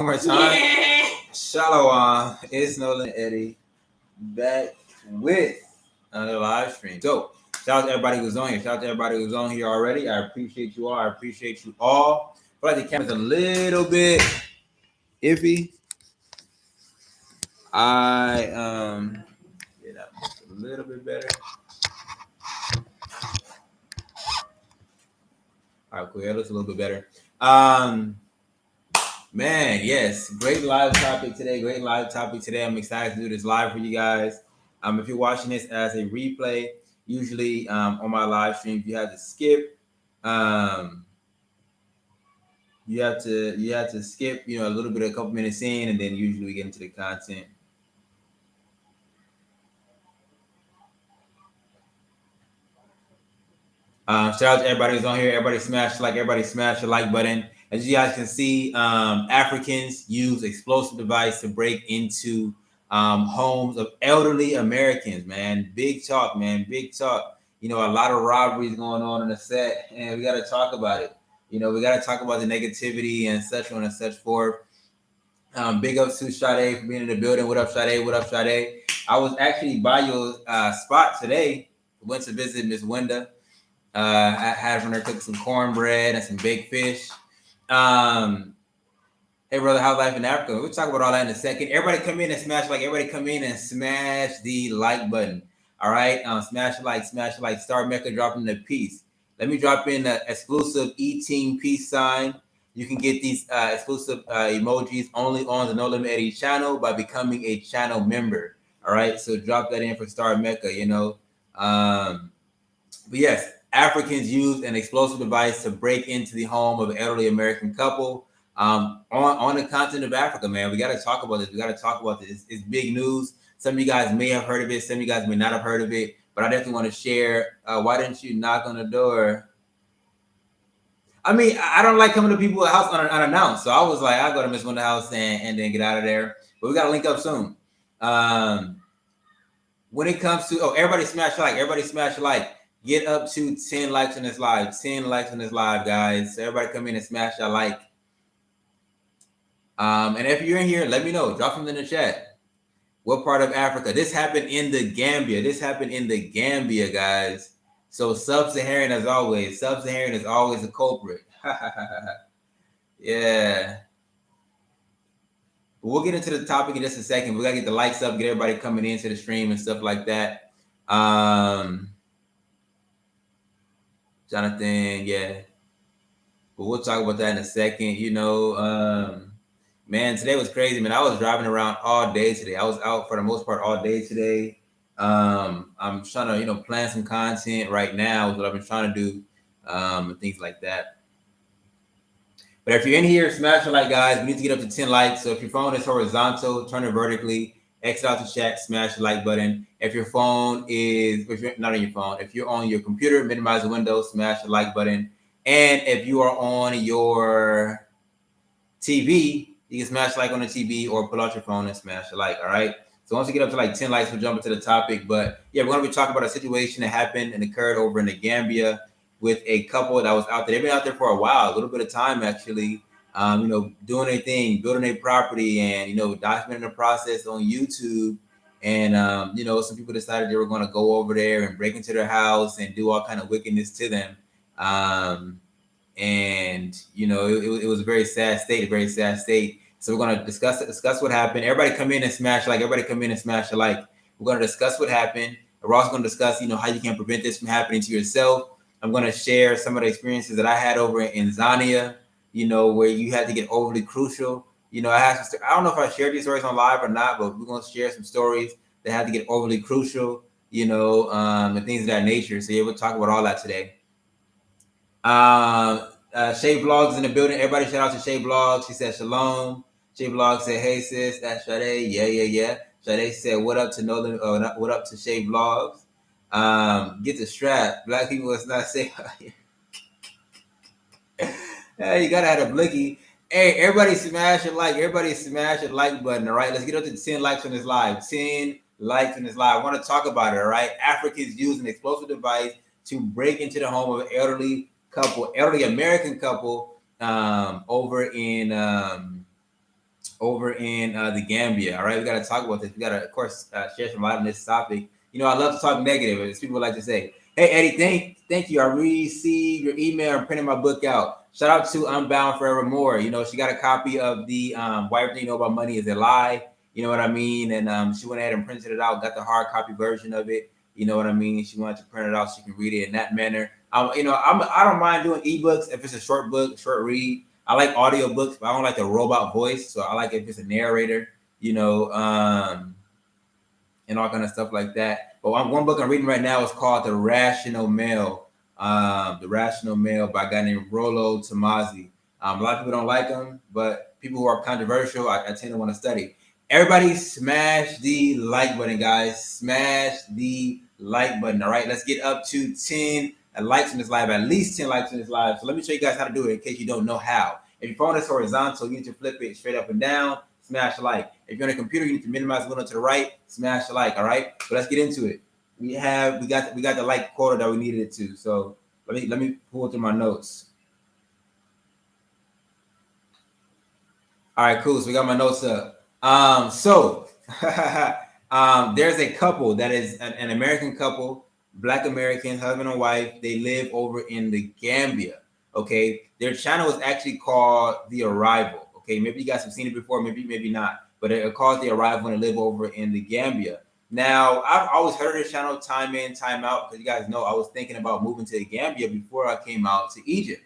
One more time. Shalom. It's Nolan Eddie back with another live stream. So, shout out to everybody who's on here. Shout out to everybody who's on here already. I appreciate you all. I appreciate you all. I feel like the camera's a little bit iffy. Get that a little bit better. All right, cool. That looks a little bit better. Man, yes, great live topic today. Great live topic today. I'm excited to do this live for you guys. If you're watching this as a replay, usually on my live stream, you have to skip. You have to skip, a little bit, a couple minutes in, and then usually we get into the content. Shout out to everybody who's on here. Everybody smash the like button. As you guys can see, Africans use explosive device to break into homes of elderly Americans, man. Big talk, man. Big talk. A lot of robberies going on the set, and we got to talk about it. We got to talk about the negativity and such on and such forth. Big ups to Sade for being in the building. What up, Sade? What up, Sade? I was actually by your spot today. Went to visit Miss Wenda. I had from her cook some cornbread and some baked fish. Hey brother, how's life in Africa? We'll talk about all that in a second. Everybody come in and smash like. Everybody come in and smash the like button. All right, smash the like, Star Mecca dropping the piece. Let me drop in the exclusive E-Team peace sign. You can get these exclusive emojis only on the No Limit Eddie channel by becoming a channel member. All right, so drop that in for Star Mecca. But yes, Africans use an explosive device to break into the home of an elderly American couple on the continent of Africa, man. We got to talk about this. It's big news. Some of you guys may have heard of it. Some of you guys may not have heard of it. But I definitely want to share. Why didn't you knock on the door? I mean, I don't like coming to people's house unannounced. So I was like, I'll go to Miss Winter's house and then get out of there. But we got to link up soon. When it comes to, everybody smash like. Get up to 10 likes on this live. 10 likes on this live, guys. So everybody come in and smash that like. And if you're in here, let me know. Drop something in the chat. What part of Africa? This happened in the Gambia. Guys. So sub-Saharan as always. Sub-Saharan is always a culprit. Yeah. We'll get into the topic in just a second. We got to get the likes up, get everybody coming into the stream and stuff like that. Jonathan, yeah. But we'll talk about that in a second. Man, today was crazy, man. I was driving around all day today. I was out for the most part all day today. I'm trying to, plan some content right now is what I've been trying to do, and things like that. But if you're in here, smash the like, guys. We need to get up to 10 likes. So if your phone is horizontal, turn it vertically, exit out the chat, smash the like button. If you're not on your phone, if you're on your computer, minimize the window, smash the like button. And if you are on your TV, you can smash like on the TV or pull out your phone and smash the like, all right? So once you get up to like 10 likes, we'll jump into the topic. But yeah, we're going to be talking about a situation that happened and occurred over in the Gambia with a couple that was out there. They've been out there for a while, a little bit of time actually, doing their thing, building a property and, documenting the process on YouTube. And, some people decided they were going to go over there and break into their house and do all kind of wickedness to them. And it was a very sad state. So we're going to discuss what happened. Everybody come in and smash like. We're going to discuss what happened. We're also going to discuss, how you can prevent this from happening to yourself. I'm going to share some of the experiences that I had over in Tanzania, where you had to get overly crucial. I don't know if I shared these stories on live or not, but we're going to share some stories that had to get overly crucial, and things of that nature. So yeah, we'll talk about all that today. Shay Vlogs in the building. Everybody shout out to Shay Vlogs. She said shalom. Shay Vlogs said, hey sis, that's Sade. Yeah. Sade said, what up to what up to Shay Vlogs? Get the strap. Black people is not safe. Hey, you gotta have a blicky. Hey, everybody smash it like. Everybody smash the like button. All right, let's get up to 10 likes on this live. 10 likes on this live. I want to talk about it. All right, Africans use an explosive device to break into the home of an elderly American couple over in over in the Gambia. All right, we got to talk about this. We got to, of course, share some light on this topic. You know, I love to talk negative, as people like to say. Hey, Eddie, thank you. I received your email and printed my book out. Shout out to Unbound Forevermore. You know, she got a copy of the Why Everything You Know About Money Is a Lie. You know what I mean? And she went ahead and printed it out, got the hard copy version of it. You know what I mean? She wanted to print it out so she can read it in that manner. You know, I don't mind doing ebooks if it's a short book, short read. I like audiobooks, but I don't like the robot voice. So I like if it's a narrator, you know, and all kind of stuff like that. But one book I'm reading right now is called The Rational Male. The Rational Male by a guy named Rollo Tomazi. A lot of people don't like him, but people who are controversial, I tend to want to study. Everybody smash the like button, guys. Smash the like button. All right, let's get up to 10 likes in this live, at least 10 likes in this live. So let me show you guys how to do it in case you don't know how. If your phone is horizontal, you need to flip it straight up and down, smash a like. If you're on a computer, you need to minimize the window to the right, smash a like. All right. So let's get into it. We got the like quota that we needed it to. So let me pull through my notes. All right, cool. So we got my notes up. There's a couple that is an American couple, Black American, husband and wife. They live over in the Gambia. Okay, their channel is actually called The Arrival. Okay, maybe you guys have seen it before, maybe not, but it's called The Arrival, and they live over in the Gambia. Now, I've always heard of this channel time in, time out, because you guys know I was thinking about moving to the Gambia before I came out to Egypt.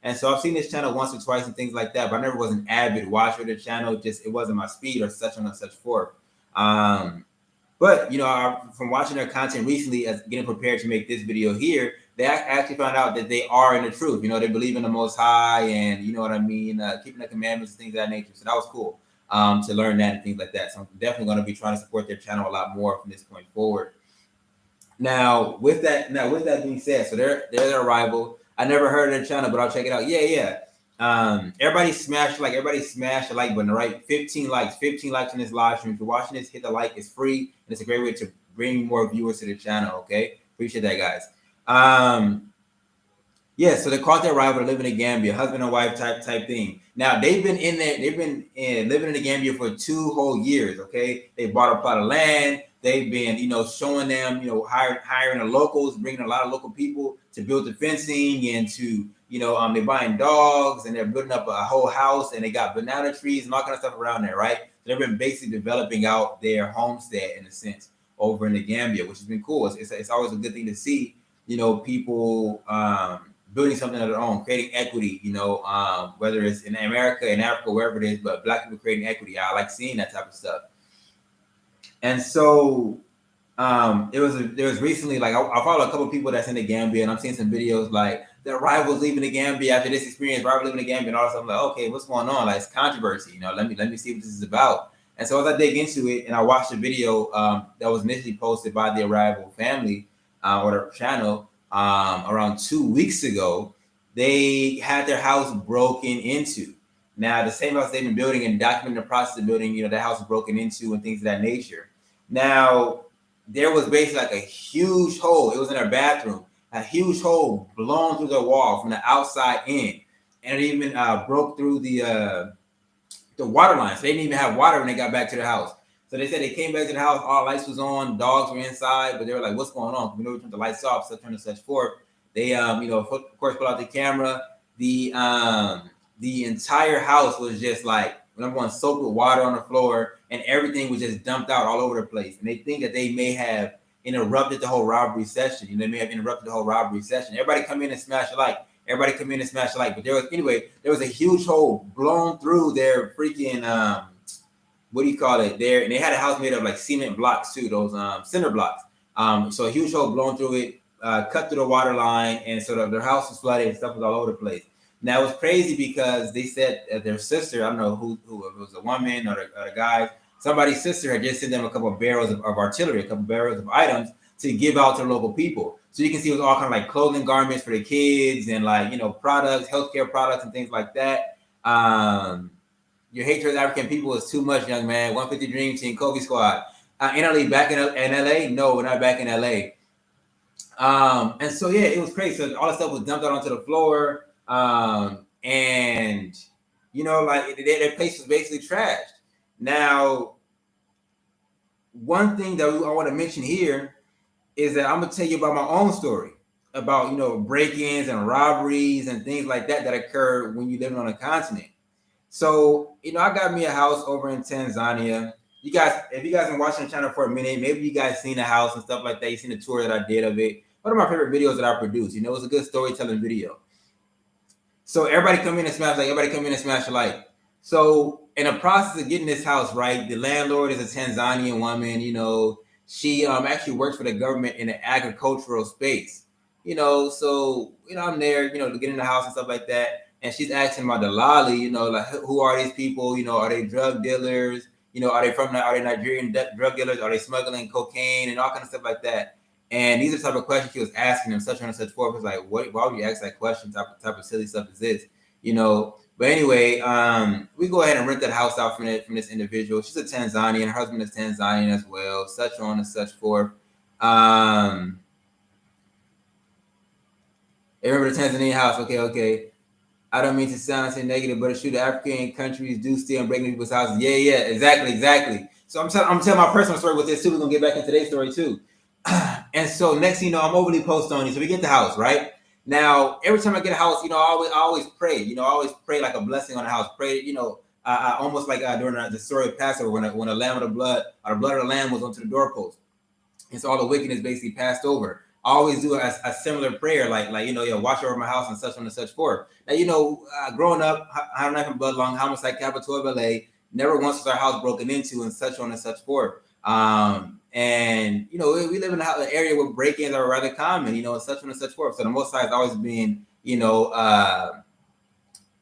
And so I've seen this channel once or twice and things like that, but I never was an avid watcher of the channel. Just it wasn't my speed or such on and such forth. But you know, from watching their content recently, as getting prepared to make this video here, they actually found out that they are in the truth. You know, they believe in the Most High, and you know what I mean, keeping the commandments and things of that nature. So that was cool to learn that and things like that. So I'm definitely going to be trying to support their channel a lot more from this point forward. Now, with that being said, so they're their Arrival. I never heard of their channel, but I'll check it out. Yeah. Everybody smash the like button, right? 15 likes in this live stream. If you're watching this, hit the like. It's free, and it's a great way to bring more viewers to the channel. Okay, appreciate that, guys. Yeah, so they caught their Arrival, living in Gambia, husband and wife type thing. Now they've been living in the Gambia for 2 whole years. Okay, they bought a plot of land. They've been, you know, showing them, you know, hiring the locals, bringing a lot of local people to build the fencing and to, you know, they're buying dogs and they're building up a whole house and they got banana trees and all kind of stuff around there, right? So they've been basically developing out their homestead in a sense over in the Gambia, which has been cool. It's always a good thing to see, you know, people building something of their own, creating equity, you know, whether it's in America, in Africa, wherever it is, but Black people creating equity. I like seeing that type of stuff. And so there was recently, like I follow a couple of people that's in the Gambia, and I'm seeing some videos like the Rivals leaving the Gambia after this experience, Rival leaving the Gambia, and all that stuff. I'm like, okay, what's going on? Like, it's controversy, you know. Let me see what this is about. And so as I dig into it, and I watched the video that was initially posted by the Arrival family or their channel around 2 weeks ago, they had their house broken into. Now, the same house they've been building and documenting the process of building, you know, that house was broken into and things of that nature. Now, there was basically like a huge hole. It was in their bathroom, a huge hole blown through the wall from the outside in, and it even broke through the water line. So they didn't even have water when they got back to the house. So they said they came back to the house, all lights was on, dogs were inside, but they were like, "What's going on?" We know we turned the lights off, such and such forth. They, you know, of course, put out the camera. The entire house was just like, number one, soaked with water on the floor, and everything was just dumped out all over the place. And they think that they may have interrupted the whole robbery session. You know, they may have interrupted the whole robbery session. Everybody come in and smash a like. Everybody come in and smash a like. But there was a huge hole blown through their freaking what do you call it? There, and they had a house made of like cement blocks too, those cinder blocks. So a huge hole blown through it, cut through the water line, and so their house was flooded and stuff was all over the place. Now it was crazy because they said that their sister, I don't know who it was, a woman or the guy, somebody's sister had just sent them a couple of barrels of artillery, a couple of barrels of items to give out to local people. So you can see it was all kind of like clothing garments for the kids and like, you know, products, healthcare products and things like that. Your hatred of African people is too much, young man. 150 Dream Team, Kobe Squad. NLE back in LA? No, we're not back in LA. And so yeah, it was crazy. So all the stuff was dumped out onto the floor. And You know, like their place was basically trashed. Now, one thing that I want to mention here is that I'm gonna tell you about my own story about break-ins and robberies and things like that occur when you live on a continent. So I got me a house over in Tanzania. You guys, if you guys been watching the channel for a minute, maybe you guys seen the house and stuff like that. You seen the tour that I did of it. One of my favorite videos that I produced. It was a good storytelling video. So everybody come in and smash like. Everybody come in and smash a like. So in the process of getting this house right, the landlord is a Tanzanian woman. She actually works for the government in the agricultural space. So I'm there, to get in the house and stuff like that. And she's asking my Dalali, like who are these people? Are they drug dealers? Are they Nigerian drug dealers? Are they smuggling cocaine and all kind of stuff like that? And these are the type of questions she was asking them, such on and such forth. It's like, why would you ask that question? Type of silly stuff is this, But anyway, we go ahead and rent that house out from this individual. She's a Tanzanian. Her husband is Tanzanian as well. Such on and such forth. Remember the Tanzanian house? Okay. I don't mean to sound so negative, but it's true. The African countries do steal and break into people's houses. Yeah, exactly. So I'm telling my personal story with this too. We're gonna get back into today's story too. And so next thing you know, I'm overly post on you. So we get the house, right? Now, every time I get a house, I always pray. I always pray like a blessing on the house. Pray, I almost like during the story of Passover when a lamb of the blood or the blood of the lamb was onto the doorpost, and so all the wickedness basically passed over. I always do a similar prayer, like watch over my house and such on and such forth. Now, growing up, I don't have bloodline, homicide, capital of LA. Never once was our house broken into and such on and such forth. And we live in an area where break-ins are rather common, and such on and such forth. So the Most High has always been,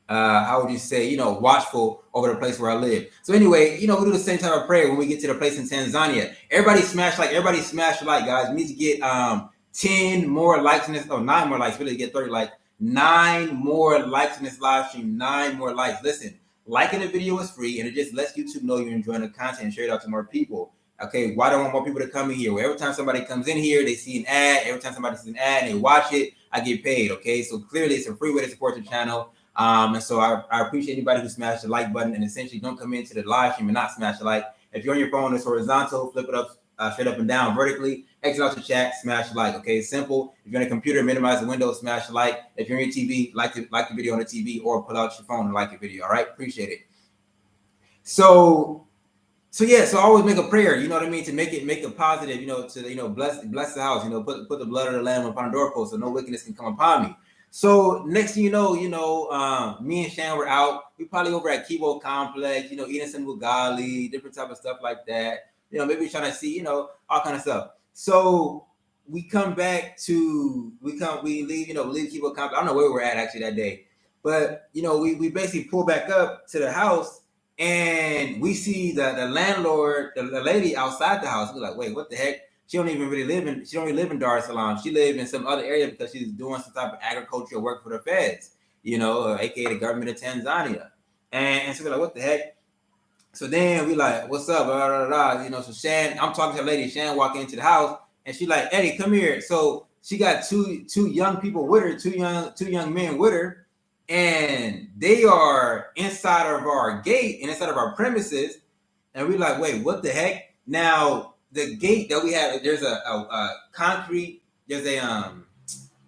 how would you say, watchful over the place where I live. So anyway, we do the same type of prayer when we get to the place in Tanzania. Everybody smash like, guys. We need to get 10 more likes in this, 9 more likes, really get 30 likes. 9 more likes in this live stream, 9 more likes. Listen, liking the video is free and it just lets YouTube know you're enjoying the content and share it out to more people. Okay, why do I want more people to come in here? Well, every time somebody comes in here, they see an ad. Every time somebody sees an ad and they watch it, I get paid. Okay, so clearly it's a free way to support the channel. And so I appreciate anybody who smashed the like button and essentially don't come into the live stream and not smash the like. If you're on your phone, it's horizontal, flip it up, straight up and down vertically, exit out the chat, smash the like. Okay, it's simple. If you're on a computer, minimize the window, smash the like. If you're on your TV, like the video on the TV or pull out your phone and like the video. All right, appreciate it. So yeah, so I always make a prayer, you know what I mean, to make it positive, to bless the house, put the blood of the lamb upon the doorpost so no wickedness can come upon me. So next thing you know, me and Shan were out. We probably over at Kibo Complex, eating some ugali, different type of stuff like that. Maybe trying to see, all kind of stuff. So we come back to we leave, leave Kibo Complex. I don't know where we were at actually that day, but we basically pull back up to the house and we see the landlord, the lady outside the house. We're like, wait, what the heck? She don't really live in Dar es Salaam. She lived in some other area because she's doing some type of agricultural work for the feds, aka the government of Tanzania. And so we're like, what the heck? So then we like, what's up? Blah, blah, blah. So Shan, I'm talking to the lady. Shan walking into the house and she like, Eddie, come here. So she got two young people with her, two young men with her, and they are inside of our gate and inside of our premises. And we're like, wait, what the heck? Now the gate that we have, there's a concrete, there's a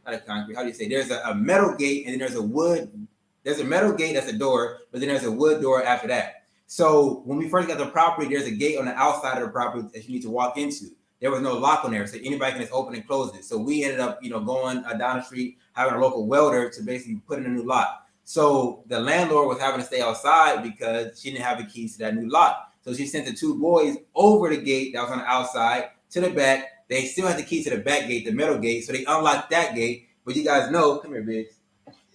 not a concrete, how do you say? There's a metal gate and then there's a wood, there's a metal gate that's a door, but then there's a wood door after that. So when we first got the property, there's a gate on the outside of the property that you need to walk into. There was no lock on there, so anybody can just open and close it. So we ended up, going down the street, having a local welder to basically put in a new lock. So the landlord was having to stay outside because she didn't have the keys to that new lock. So she sent the two boys over the gate that was on the outside to the back. They still had the key to the back gate, the metal gate. So they unlocked that gate. But you guys know, come here, Biggs.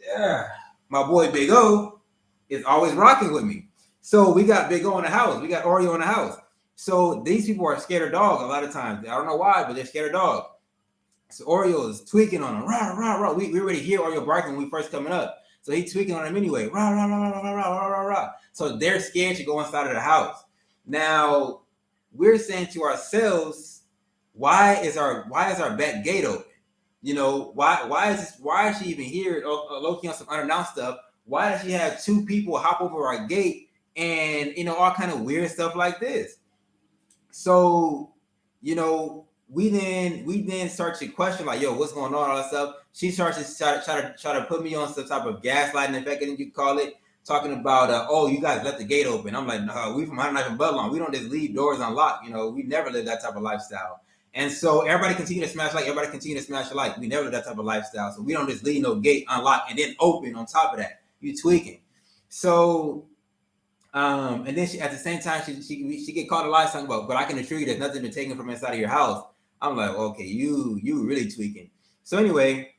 Yeah. My boy Big O is always rocking with me. So we got Big O in the house. We got Oreo in the house. So these people are scared of dog a lot of times. I don't know why, but they're scared of dog. So Oreo is tweaking on them. Rah, rah, rah. We already hear Oreo barking when we first coming up. So he's tweaking on them anyway. Rah, rah, rah, rah, rah, rah, rah, rah. So they're scared to go inside of the house. Now, we're saying to ourselves, why is our back gate open? Why is she even here? Low-key on some unannounced stuff. Why does she have two people hop over our gate and all kind of weird stuff like this? So, we then start to question like, yo, what's going on, all that stuff. She starts to try to put me on some type of gaslighting effect, and you call it, talking about, oh, you guys left the gate open. I'm like, no, we from High Knife and Bloodline. We don't just leave doors unlocked. We never live that type of lifestyle. And so everybody continue to smash like, everybody continue to smash like. We never live that type of lifestyle. So we don't just leave no gate unlocked and then open on top of that. You tweaking. So and then she, at the same time, she get caught a lie talking about, but I can assure you there's nothing been taken from inside of your house. I'm like, okay, you really tweaking. So anyway,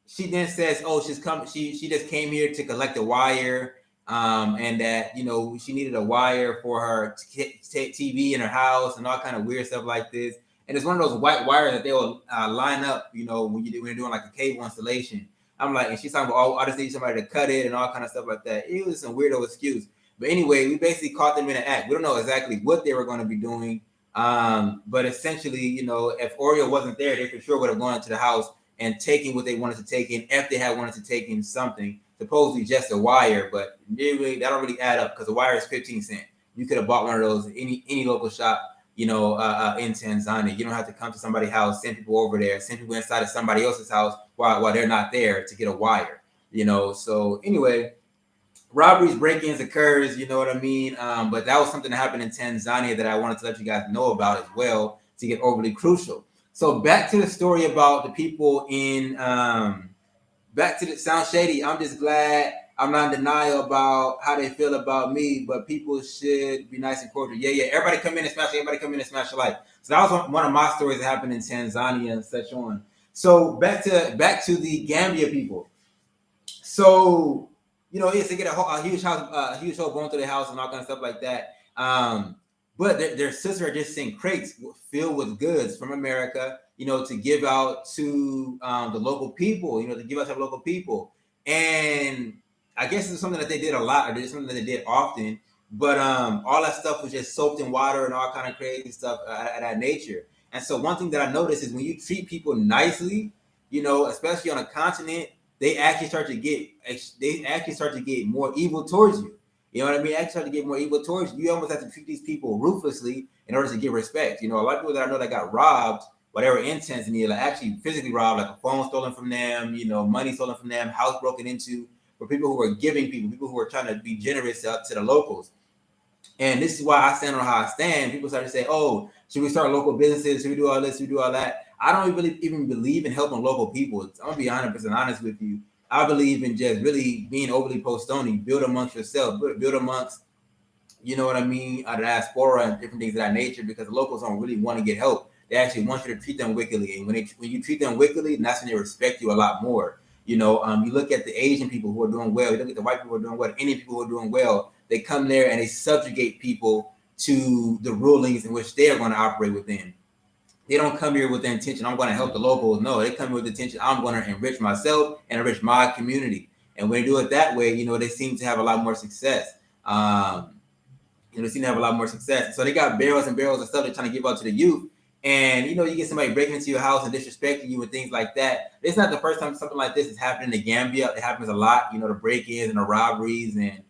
she then says, oh, she just came here to collect a wire, and that she needed a wire for her TV in her house and all kind of weird stuff like this. And it's one of those white wires that they will line up, when you're doing like a cable installation. I'm like, and she's talking about, oh, I just need somebody to cut it and all kind of stuff like that. It was some weirdo excuse. But anyway, we basically caught them in an act. We don't know exactly what they were going to be doing. But essentially, if Oreo wasn't there, they for sure would have gone into the house and taken what they wanted to take in, if they had wanted to take in something, supposedly just a wire. But that don't really add up, because the wire is 15 cents. You could have bought one of those at any local shop, in Tanzania. You don't have to come to somebody's house, send people over there, send people inside of somebody else's house while they're not there to get a wire. So anyway, robberies, break-ins occurs, you know what I mean? But that was something that happened in Tanzania that I wanted to let you guys know about as well, to get overly crucial. So back to the story about the people in back to the sound shady. I'm just glad I'm not in denial about how they feel about me, but people should be nice and cordial. Yeah. Everybody come in and smash. Everybody come in and smash your life. So that was one of my stories that happened in Tanzania and such on. So back to the Gambia people. So yes, they get a huge house, a huge hole going through their house and all kind of stuff like that. But their sister had just sent crates filled with goods from America, to give out to the local people, to give out to the local people. And I guess it's something that they did a lot, or it's something that they did often. But all that stuff was just soaked in water and all kind of crazy stuff of that nature. And so one thing that I noticed is when you treat people nicely, especially on a continent, they actually start to get more evil towards you. You know what I mean? Actually start to get more evil towards you. You almost have to treat these people ruthlessly in order to get respect. A lot of people that I know that got robbed, whatever in Tanzania, like actually physically robbed, like a phone stolen from them, money stolen from them, house broken into, for people who were giving people who were trying to be generous to the locals. And this is why I stand on how I stand. People start to say, oh, should we start local businesses? Should we do all this? Should we do all that? I don't really even believe in helping local people. I'm going to be 100% honest with you. I believe in just really being overly postoni, build amongst yourself, build amongst, you know what I mean, the diaspora and different things of that nature, because the locals don't really want to get help. They actually want you to treat them wickedly. And when you treat them wickedly, that's when they respect you a lot more. You look at the Asian people who are doing well, you look at the white people who are doing well, Indian people who are doing well, they come there and they subjugate people to the rulings in which they are going to operate within. They don't come here with the intention, I'm going to help the locals. No, they come here with the intention, I'm going to enrich myself and enrich my community. And when they do it that way, they seem to have a lot more success. They seem to have a lot more success. So they got barrels and barrels of stuff they're trying to give out to the youth. And, you get somebody breaking into your house and disrespecting you and things like that. It's not the first time something like this is happening in Gambia. It happens a lot, the break-ins and the robberies and,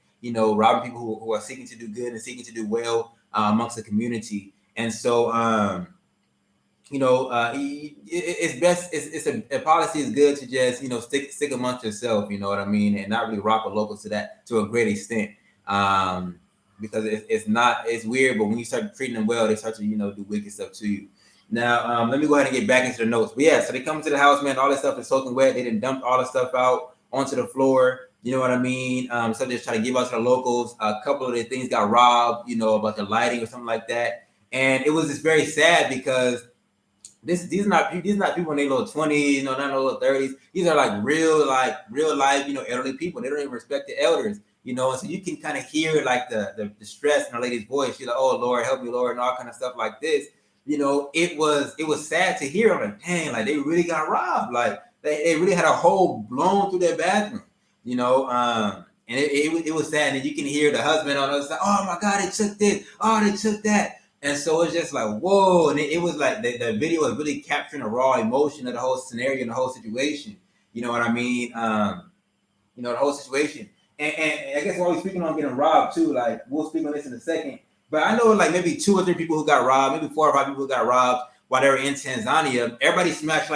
robbing people who are seeking to do good and seeking to do well amongst the community. And so, it's best. It's a policy is good to just stick amongst yourself. You know what I mean, and not really rock with locals to a great extent. Because it's weird, but when you start treating them well, they start to do wicked stuff to you. Now, let me go ahead and get back into the notes. But yeah, so they come to the house, man. All this stuff is soaking wet. They didn't dump all the stuff out onto the floor. You know what I mean? So they just try to give out to the locals. A couple of their things got robbed. About the lighting or something like that. And it was just very sad because these are not people in their little 20s, not in their little 30s. These are like real life, elderly people. They don't even respect the elders. And so you can kind of hear like the stress in the lady's voice. She's like, "Oh Lord, help me, Lord," and all kind of stuff like this. It was sad to hear. I'm like, dang, like they really got robbed. Like they really had a hole blown through their bathroom. And it was sad. And you can hear the husband on the other side, "Oh my God, they took this. Oh, they took that." And so it's just like, whoa. And it was like the video was really capturing the raw emotion of the whole scenario and the whole situation. You know what I mean? the whole situation. And I guess while we're speaking on getting robbed too, like we'll speak on this in a second. But I know like maybe 2 or 3 people who got robbed, maybe 4 or 5 people who got robbed while they were in Tanzania. Everybody smashed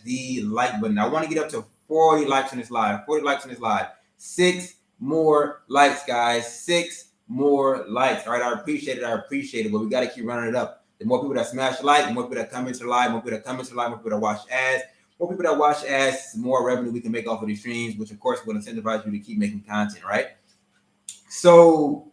the like button. I want to get up to 40 likes on this live. 40 likes on this live. 6 more likes, guys. 6 more likes. All right, I appreciate it. But we got to keep running it up. The more people that smash like, the more people that come into the live, more people that watch ads. More people that watch ads, the more revenue we can make off of these streams, which of course will incentivize you to keep making content, right? So,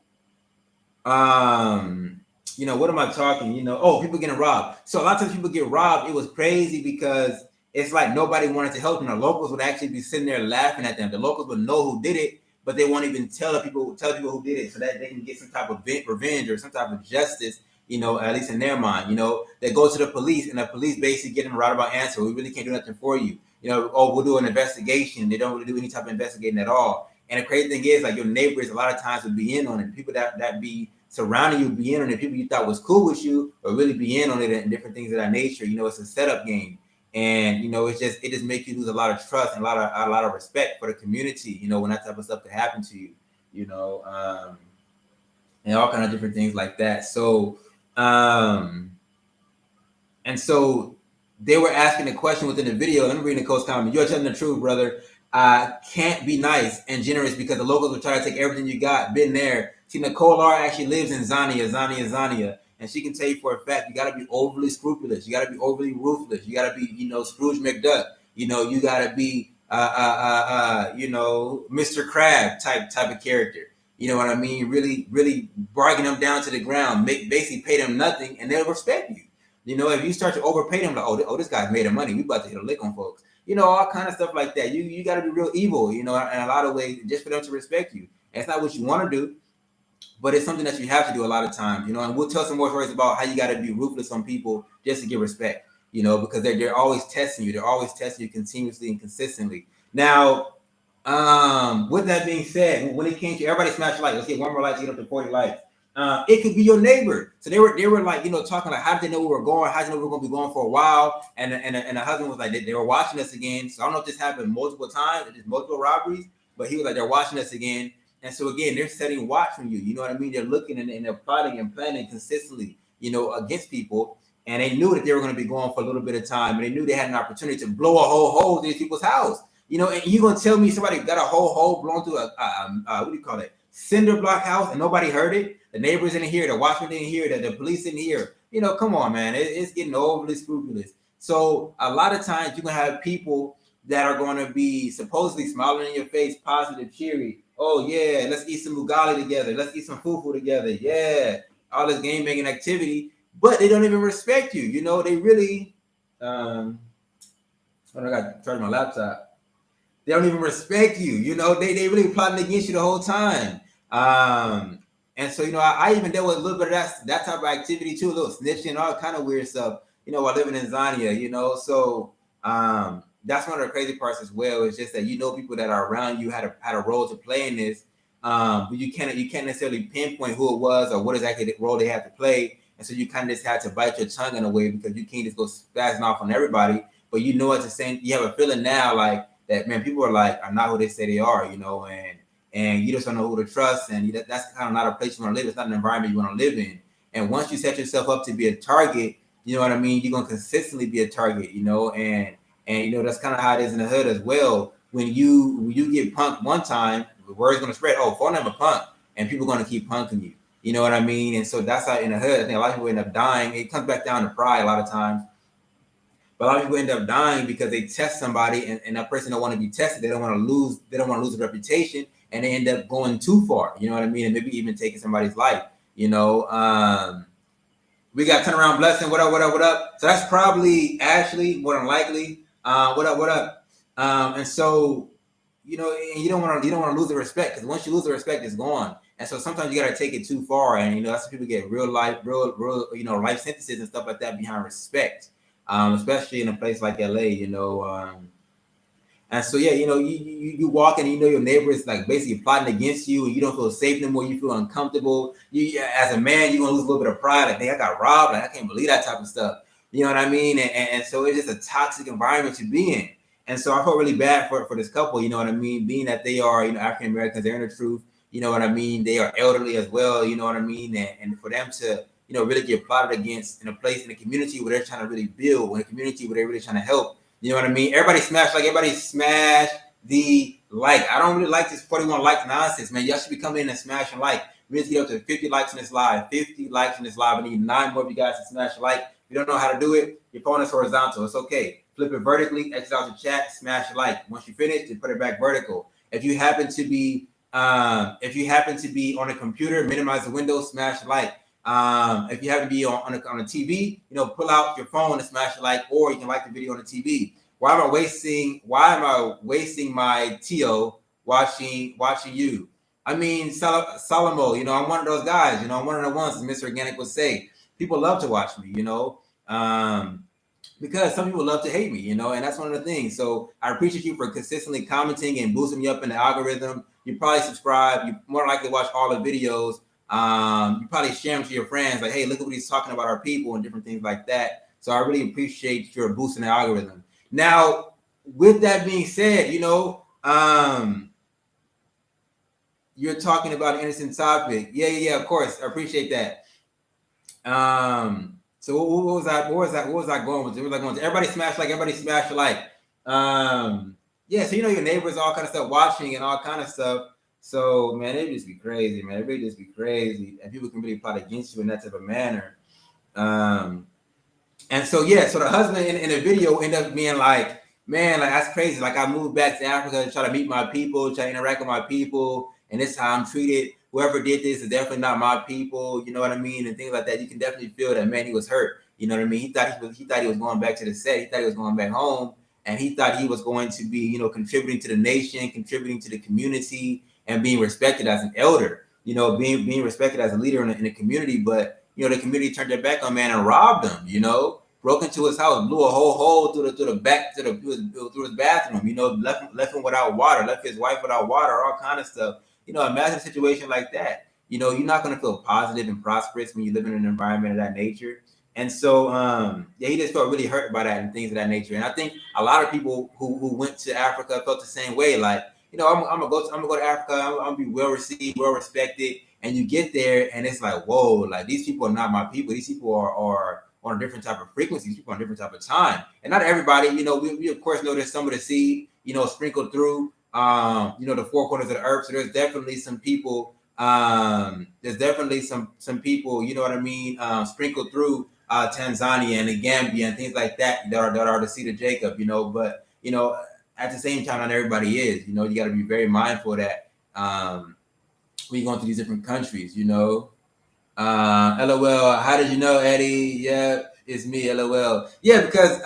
what am I talking? People getting robbed. So a lot of times people get robbed. It was crazy because it's like nobody wanted to help them. The locals would actually be sitting there laughing at them. The locals would know who did it, but they won't even tell people who did it so that they can get some type of revenge or some type of justice. At least in their mind, they go to the police and the police basically get them a roundabout answer. We really can't do nothing for you. We'll do an investigation. They don't really do any type of investigating at all. And the crazy thing is, like, your neighbors a lot of times would be in on it. People that be surrounding you be in on it. People you thought was cool with you or really be in on it and different things of that nature. It's a setup game. And it just makes you lose a lot of trust and a lot of respect for the community, when that type of stuff could happen to you, and all kind of different things like that. So and so they were asking a question within the video. Let me read the coach comment. You're telling the truth, brother. Can't be nice and generous because the locals will try to take everything you got. Been there. See, Nicole R actually lives in Zania. And she can tell you for a fact, you got to be overly scrupulous. You got to be overly ruthless. You got to be, Scrooge McDuck. You got to be, Mr. Crab type of character. You know what I mean? Really, really bargain them down to the ground. Basically pay them nothing, and they'll respect you. If you start to overpay them, like, this guy's made of money. We about to hit a lick on folks. All kind of stuff like that. You got to be real evil, in a lot of ways, just for them to respect you. And it's not what you want to do, but it's something that you have to do a lot of times, and we'll tell some more stories about how you got to be ruthless on people just to get respect, because they're always testing you. They're always testing you continuously and consistently. Now, with that being said, when it came to everybody smash like, let's get 1 more like to get up to 40 likes. It could be your neighbor. So they were like, talking like, how did they know we were going? How did they know we were going to be going for a while? And the husband was like, they were watching us again. So I don't know if this happened multiple times, just multiple robberies, but he was like, they're watching us again. And so again, they're setting watch from you. You know what I mean? They're looking and they're plotting and planning consistently, against people. And they knew that they were going to be going for a little bit of time. And they knew they had an opportunity to blow a whole hole through these people's house. And you're going to tell me somebody got a whole hole blown through what do you call it? Cinder block house, and nobody heard it. The neighbors didn't hear it. The watchman didn't hear it. The police didn't hear. Come on, man. It's getting overly scrupulous. So a lot of times you're going to have people that are going to be supposedly smiling in your face, positive, cheery. Oh, yeah, let's eat some ugali together. Let's eat some fufu together. Yeah, all this game making activity. But they don't even respect you. They really, I got to charge my laptop. They don't even respect you. They really plotting against you the whole time. And so, I even dealt with a little bit of that type of activity too, a little snitching, all kind of weird stuff, while living in Zania, so that's one of the crazy parts as well. It's just that people that are around you had a role to play in this. But you can't necessarily pinpoint who it was or what exactly the role they had to play. And so you kind of just had to bite your tongue in a way because you can't just go spazzing off on everybody. But at the same, you have a feeling now like that, man, people are not who they say they are, and you just don't know who to trust. And that's kind of not a place you want to live. It's not an environment you want to live in. And once you set yourself up to be a target, you know what I mean? You're going to consistently be a target, and that's kind of how it is in the hood as well. When you get punked one time, the word's going to spread. Oh, phone number punk, and people are going to keep punking you. You know what I mean? And so that's how in the hood, I think a lot of people end up dying. It comes back down to pride a lot of times. But a lot of people end up dying because they test somebody and that person don't want to be tested. They don't want to lose a reputation, and they end up going too far. You know what I mean? And maybe even taking somebody's life. We got Turnaround Blessing. What up? So that's probably Ashley, more than likely. What up? And so, and you don't want to lose the respect, because once you lose the respect, it's gone. And so sometimes you got to take it too far. And, that's when people get real life sentences and stuff like that behind respect. Especially in a place like LA, and so, yeah, you walk and your neighbor is like basically plotting against you, and you don't feel safe anymore. You feel uncomfortable. You, as a man, you're gonna lose a little bit of pride. Like, hey, I got robbed. Like, I can't believe that type of stuff. You know what I mean? And so it's just a toxic environment to be in. And so I felt really bad for this couple, you know what I mean? Being that they are, African Americans, they're in the truth, you know what I mean? They are elderly as well, you know what I mean? And for them to, really get plotted against in a place, in a community where they're trying to really build, in a community where they're really trying to help, you know what I mean? Everybody smash the like. I don't really like this 41 like nonsense, man. Y'all should be coming in and smashing like. We need to get up to 50 likes in this live. 50 likes in this live. I need 9 more of you guys to smash like. If you don't know how to do it, your phone is horizontal. It's okay. Flip it vertically, exit out the chat, smash a like. Once you finish, then put it back vertical. If you happen to be on a computer, minimize the window, smash a like. If you happen to be on a TV, pull out your phone and smash a like, or you can like the video on the TV. Why am I wasting my TO watching you? I mean, Salomo, I'm one of those guys, I'm one of the ones, as Mr. Organic would say. People love to watch me, because some people love to hate me, and that's one of the things. So I appreciate you for consistently commenting and boosting me up in the algorithm. You probably subscribe. You more likely watch all the videos. You probably share them to your friends, like, hey, look at what he's talking about our people and different things like that. So I really appreciate your boosting the algorithm. Now, with that being said, you're talking about an innocent topic. Yeah, of course. I appreciate that. So what was I going with? Everybody smash like, yeah, so your neighbors, all kind of stuff, watching and all kind of stuff. So man, it just be crazy, man. It really just be crazy. And people can really plot against you in that type of manner. And so so the husband in the video ended up being like, man, like that's crazy. Like I moved back to Africa to try to meet my people, try to interact with my people, and this is how I'm treated. Whoever did this is definitely not my people, you know what I mean, and things like that. You can definitely feel that, man, he was hurt. You know what I mean? He thought he was going back to the set. He thought he was going back home, and he thought he was going to be, contributing to the nation, contributing to the community, and being respected as an elder. Being respected as a leader in the community. But the community turned their back on man and robbed him. Broke into his house, blew a whole hole through his bathroom. Left him without water, left his wife without water, all kind of stuff. Imagine a situation like that. You're not going to feel positive and prosperous when you live in an environment of that nature. And so, he just felt really hurt by that and things of that nature. And I think a lot of people who went to Africa felt the same way. Like, I'm gonna go to Africa. I'm gonna be well received, well respected. And you get there, and it's like, whoa, like these people are not my people. These people are on a different type of frequency, people on a different type of time. And not everybody, we of course know there's some of the seed, sprinkled through, the four corners of the earth. So there's definitely some people, some people, you know what I mean, sprinkled through Tanzania and the Gambian and things like that that are the seed of Jacob, but at the same time, not everybody is. You got to be very mindful of that when you're going to these different countries, LOL, how did you know, Eddie? Yeah, it's me, LOL. Yeah, because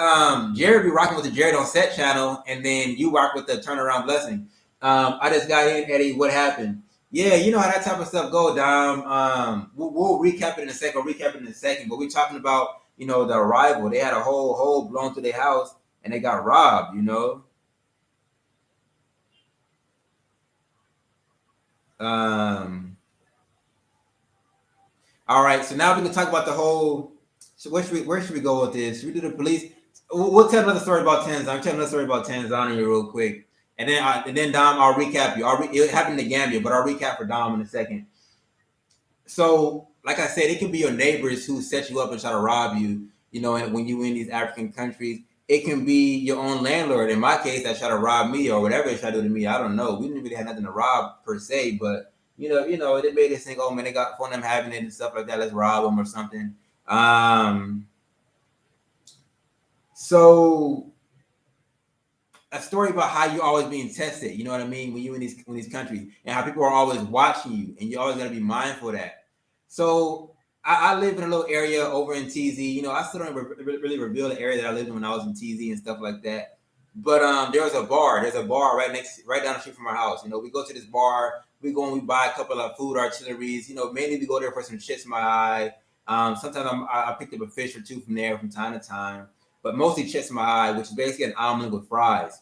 Jared be rocking with the Jared on Set channel, and then you rock with the Turnaround Blessing. I just got in, Eddie. What happened? Yeah, you know how that type of stuff go, Dom. We'll recap it in a second. But we're talking about, the arrival. They had a whole hole blown through their house, and they got robbed, All right, so now we can talk about the whole. So where should we go with this? Should we do the police? We'll tell another story about Tanzania. Tell another story about Tanzania real quick, and then Dom, I'll recap you. It happened in Gambia, but I'll recap for Dom in a second. So, like I said, it can be your neighbors who set you up and try to rob you. And when you in these African countries, it can be your own landlord. In my case, that try to rob me or whatever they try to do to me. I don't know. We didn't really have nothing to rob per se, but they made us think, oh man, they got fun them having it and stuff like that. Let's rob them or something. So a story about how you're always being tested. You know what I mean? When you in these countries, and how people are always watching you, and you always got to be mindful of that. So I live in a little area over in TZ. I still don't really reveal the area that I lived in when I was in TZ and stuff like that. But there's a bar. There's a bar right down the street from our house. We go to this bar. We go and we buy a couple of food artilleries. Mainly we go there for some chips in my eye. Sometimes I picked up a fish or two from there from time to time. But mostly chips in my eye, which is basically an omelet with fries.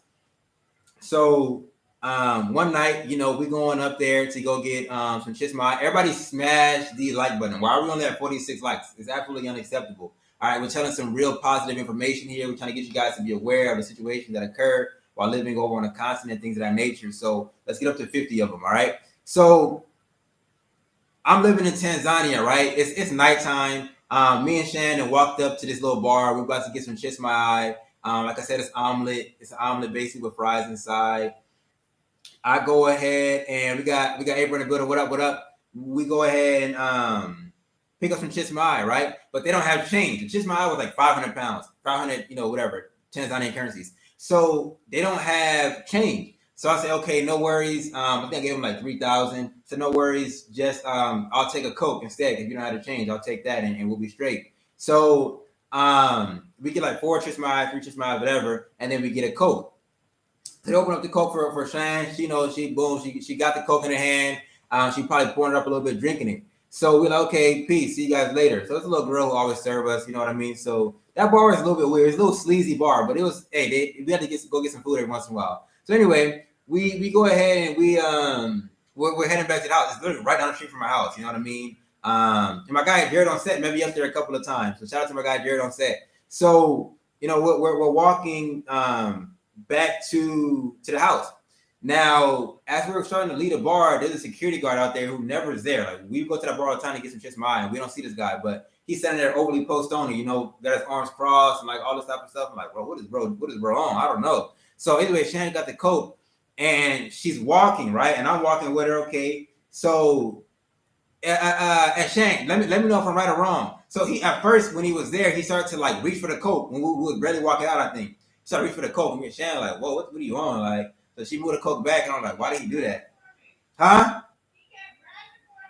So one night, we going up there to go get some chips in my eye. Everybody smash the like button. Why are we only at 46 likes? It's absolutely unacceptable. All right, we're telling some real positive information here. We're trying to get you guys to be aware of the situation that occurred. while living over on a continent, things of that nature. So let's get up to 50 of them. All right. So I'm living in Tanzania, right? It's nighttime. Me and Shannon walked up to this little bar. We're about to get some chismai. Like I said, it's omelet. It's an omelet basically with fries inside. I go ahead and we got April in the building. What up? What up? We go ahead and pick up some chismai, right? But they don't have change. The chismai was like 500 pounds, 500, whatever, Tanzanian currencies. So they don't have change. So I said, okay, no worries. I think I gave them like 3,000. So no worries. Just I'll take a Coke instead. If you don't have to change, I'll take that and we'll be straight. So we get like 4 chismai, 3 chismai, whatever, and then we get a Coke. They open up the Coke for Shan. She got the Coke in her hand. She probably pouring it up a little bit, drinking it. So we're like, okay, peace. See you guys later. So it's a little girl who always serve us. You know what I mean? So that bar was a little bit weird. It's a little sleazy bar, but it was, hey, we had to go get some food every once in a while. So anyway, we go ahead and we're heading back to the house. It's literally right down the street from my house. You know what I mean? And my guy Jared on set, maybe up there a couple of times. So shout out to my guy Jared on set. So we're walking back to the house. Now, as we were starting to leave the bar, there's a security guard out there who never is there. Like, we go to that bar all the time to get some chismai, and we don't see this guy, but he's standing there overly post-owning, got his arms crossed and like all this type of stuff. I'm like, what is bro on? I don't know. So anyway, Shannon got the Coke and she's walking, right? And I'm walking with her, okay. So and Shank, let me know if I'm right or wrong. So he at first when he was there, he started to like reach for the Coke when we were barely walking out, I think. He started reaching for the Coke, and me and Shannon like, whoa, what are you on? Like, so she moved the Coke back, and I'm like, why did he do that? Huh?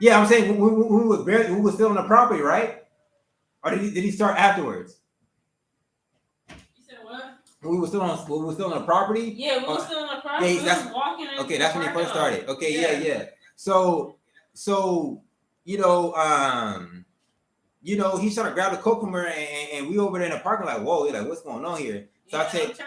Yeah, I'm saying we was still on the property, right? Or did he start afterwards? You said what? We were still on the property. Yeah, we were still on the property. Yeah, that's walking. Okay, that's when he first started. Okay, yeah. So he started to grab the Coke from her, and we over there in the parking lot. Whoa, like, what's going on here? So I take, so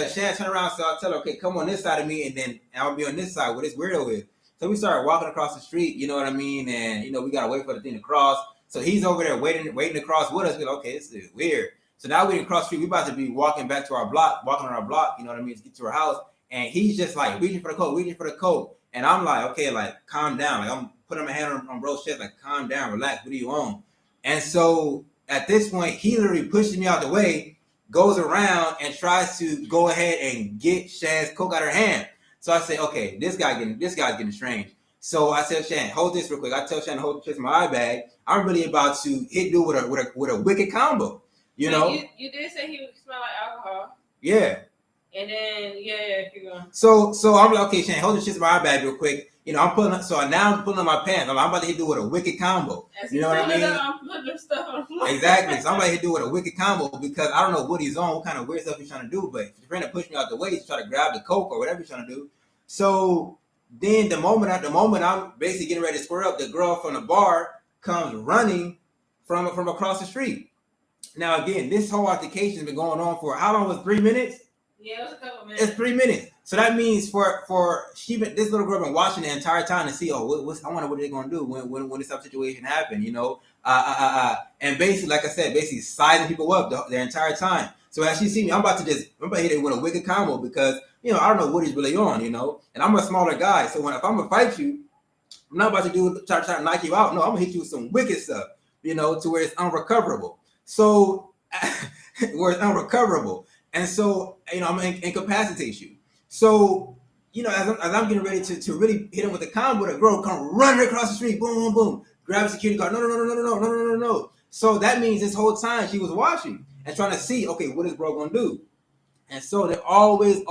Shan turned around, so I tell her, okay, come on this side of me, and then I'll be on this side where this weirdo is. So we started walking across the street, you know what I mean? And we gotta wait for the thing to cross. So he's over there waiting to cross with us. We're like, okay, this is weird. So now we didn't cross the street. We about to be walking back to our block, walking on our block, you know what I mean, to get to our house. And he's just like reaching for the Coke. And I'm like, okay, like calm down. Like I'm putting my hand on bro's chest, like calm down, relax. What are you on? And so at this point, he literally pushes me out the way, goes around and tries to go ahead and get Shan's Coke out of her hand. So I say, okay, this guy's getting strange. So I said, Shan, hold this real quick. I tell Shan to hold this in my eye bag. I'm really about to hit dude with a wicked combo. You did say he would smell like alcohol. Yeah. And then keep going. So I'm like, okay, Shan, hold this shit in my eye bag real quick. I'm pulling up my pants. I'm about to hit dude with a wicked combo. You know what I mean? I'm putting stuff on the floor. Exactly. So I'm about to hit dude with a wicked combo because I don't know what he's on, what kind of weird stuff he's trying to do. But if he's trying to push me out the way, he's trying to grab the Coke or whatever he's trying to do. So then the moment I'm basically getting ready to square up, the girl from the bar comes running from across the street. Now again, this whole altercation has been going on for how long? Was 3 minutes? Yeah, it was a couple minutes. It's 3 minutes. So that means this little girl been watching the entire time to see, I wonder what they're gonna do when this type of situation happen, and basically, like I said, basically sizing people up the entire time. So as she see me, I'm about to hit it with a wicked combo because I don't know what he's really on, and I'm a smaller guy, so if I'm gonna fight you, I'm not about to try to knock you out. No, I'm gonna hit you with some wicked stuff, to where it's unrecoverable. So where it's unrecoverable. And so, I'm going to incapacitate you. So, as I'm getting ready to really hit him with a combo, the girl come running across the street, boom, boom, boom, grab a security guard. No. So that means this whole time she was watching and trying to see, okay, what is bro going to do? And so they're always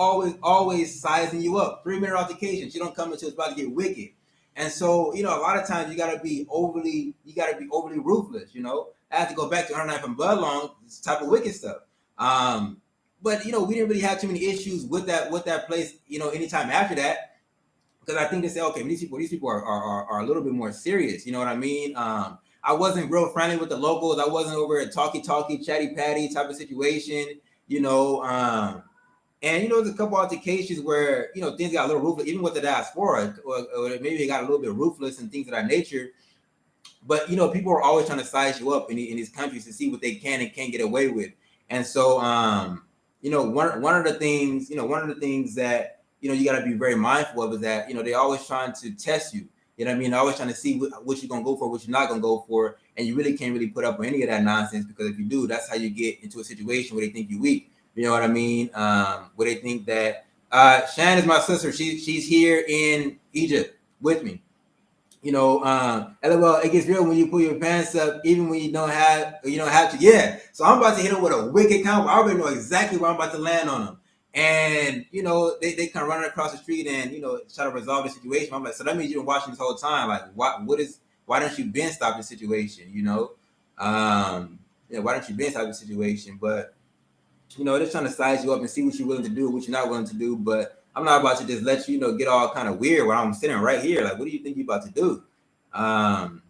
sizing you up. 3 minute altercation. She don't come until it's about to get wicked. And so, a lot of times you got to be overly ruthless, I have to go back to Her Knife and Bloodlong, this type of wicked stuff. But we didn't really have too many issues with that place, anytime after that, because I think they say, okay, these people are a little bit more serious. You know what I mean? I wasn't real friendly with the locals. I wasn't over a talky, chatty patty type of situation. And there's a couple altercations where things got a little ruthless, even with the diaspora, or maybe they got a little bit ruthless and things of that nature. But people are always trying to size you up in these countries to see what they can and can't get away with. And so one of the things, that you got to be very mindful of is that they're always trying to test you. You know what I mean? They're always trying to see what you're gonna go for, what you're not gonna go for, and you really can't really put up with any of that nonsense, because if you do, that's how you get into a situation where they think you're weak. You know what I mean? Where they think that Shan is my sister. She's here in Egypt with me. LOL, it gets real when you pull your pants up, even when you don't have to. Yeah. So I'm about to hit them with a wicked combo. I already know exactly where I'm about to land on them. And they come running across the street and try to resolve the situation. I'm like, so that means you've been watching this whole time. Like, why don't you been stop the situation? Why don't you been stop the situation? But they're trying to size you up and see what you're willing to do, what you're not willing to do. But I'm not about to just let get all kind of weird when I'm sitting right here. Like, what do you think you're about to do? And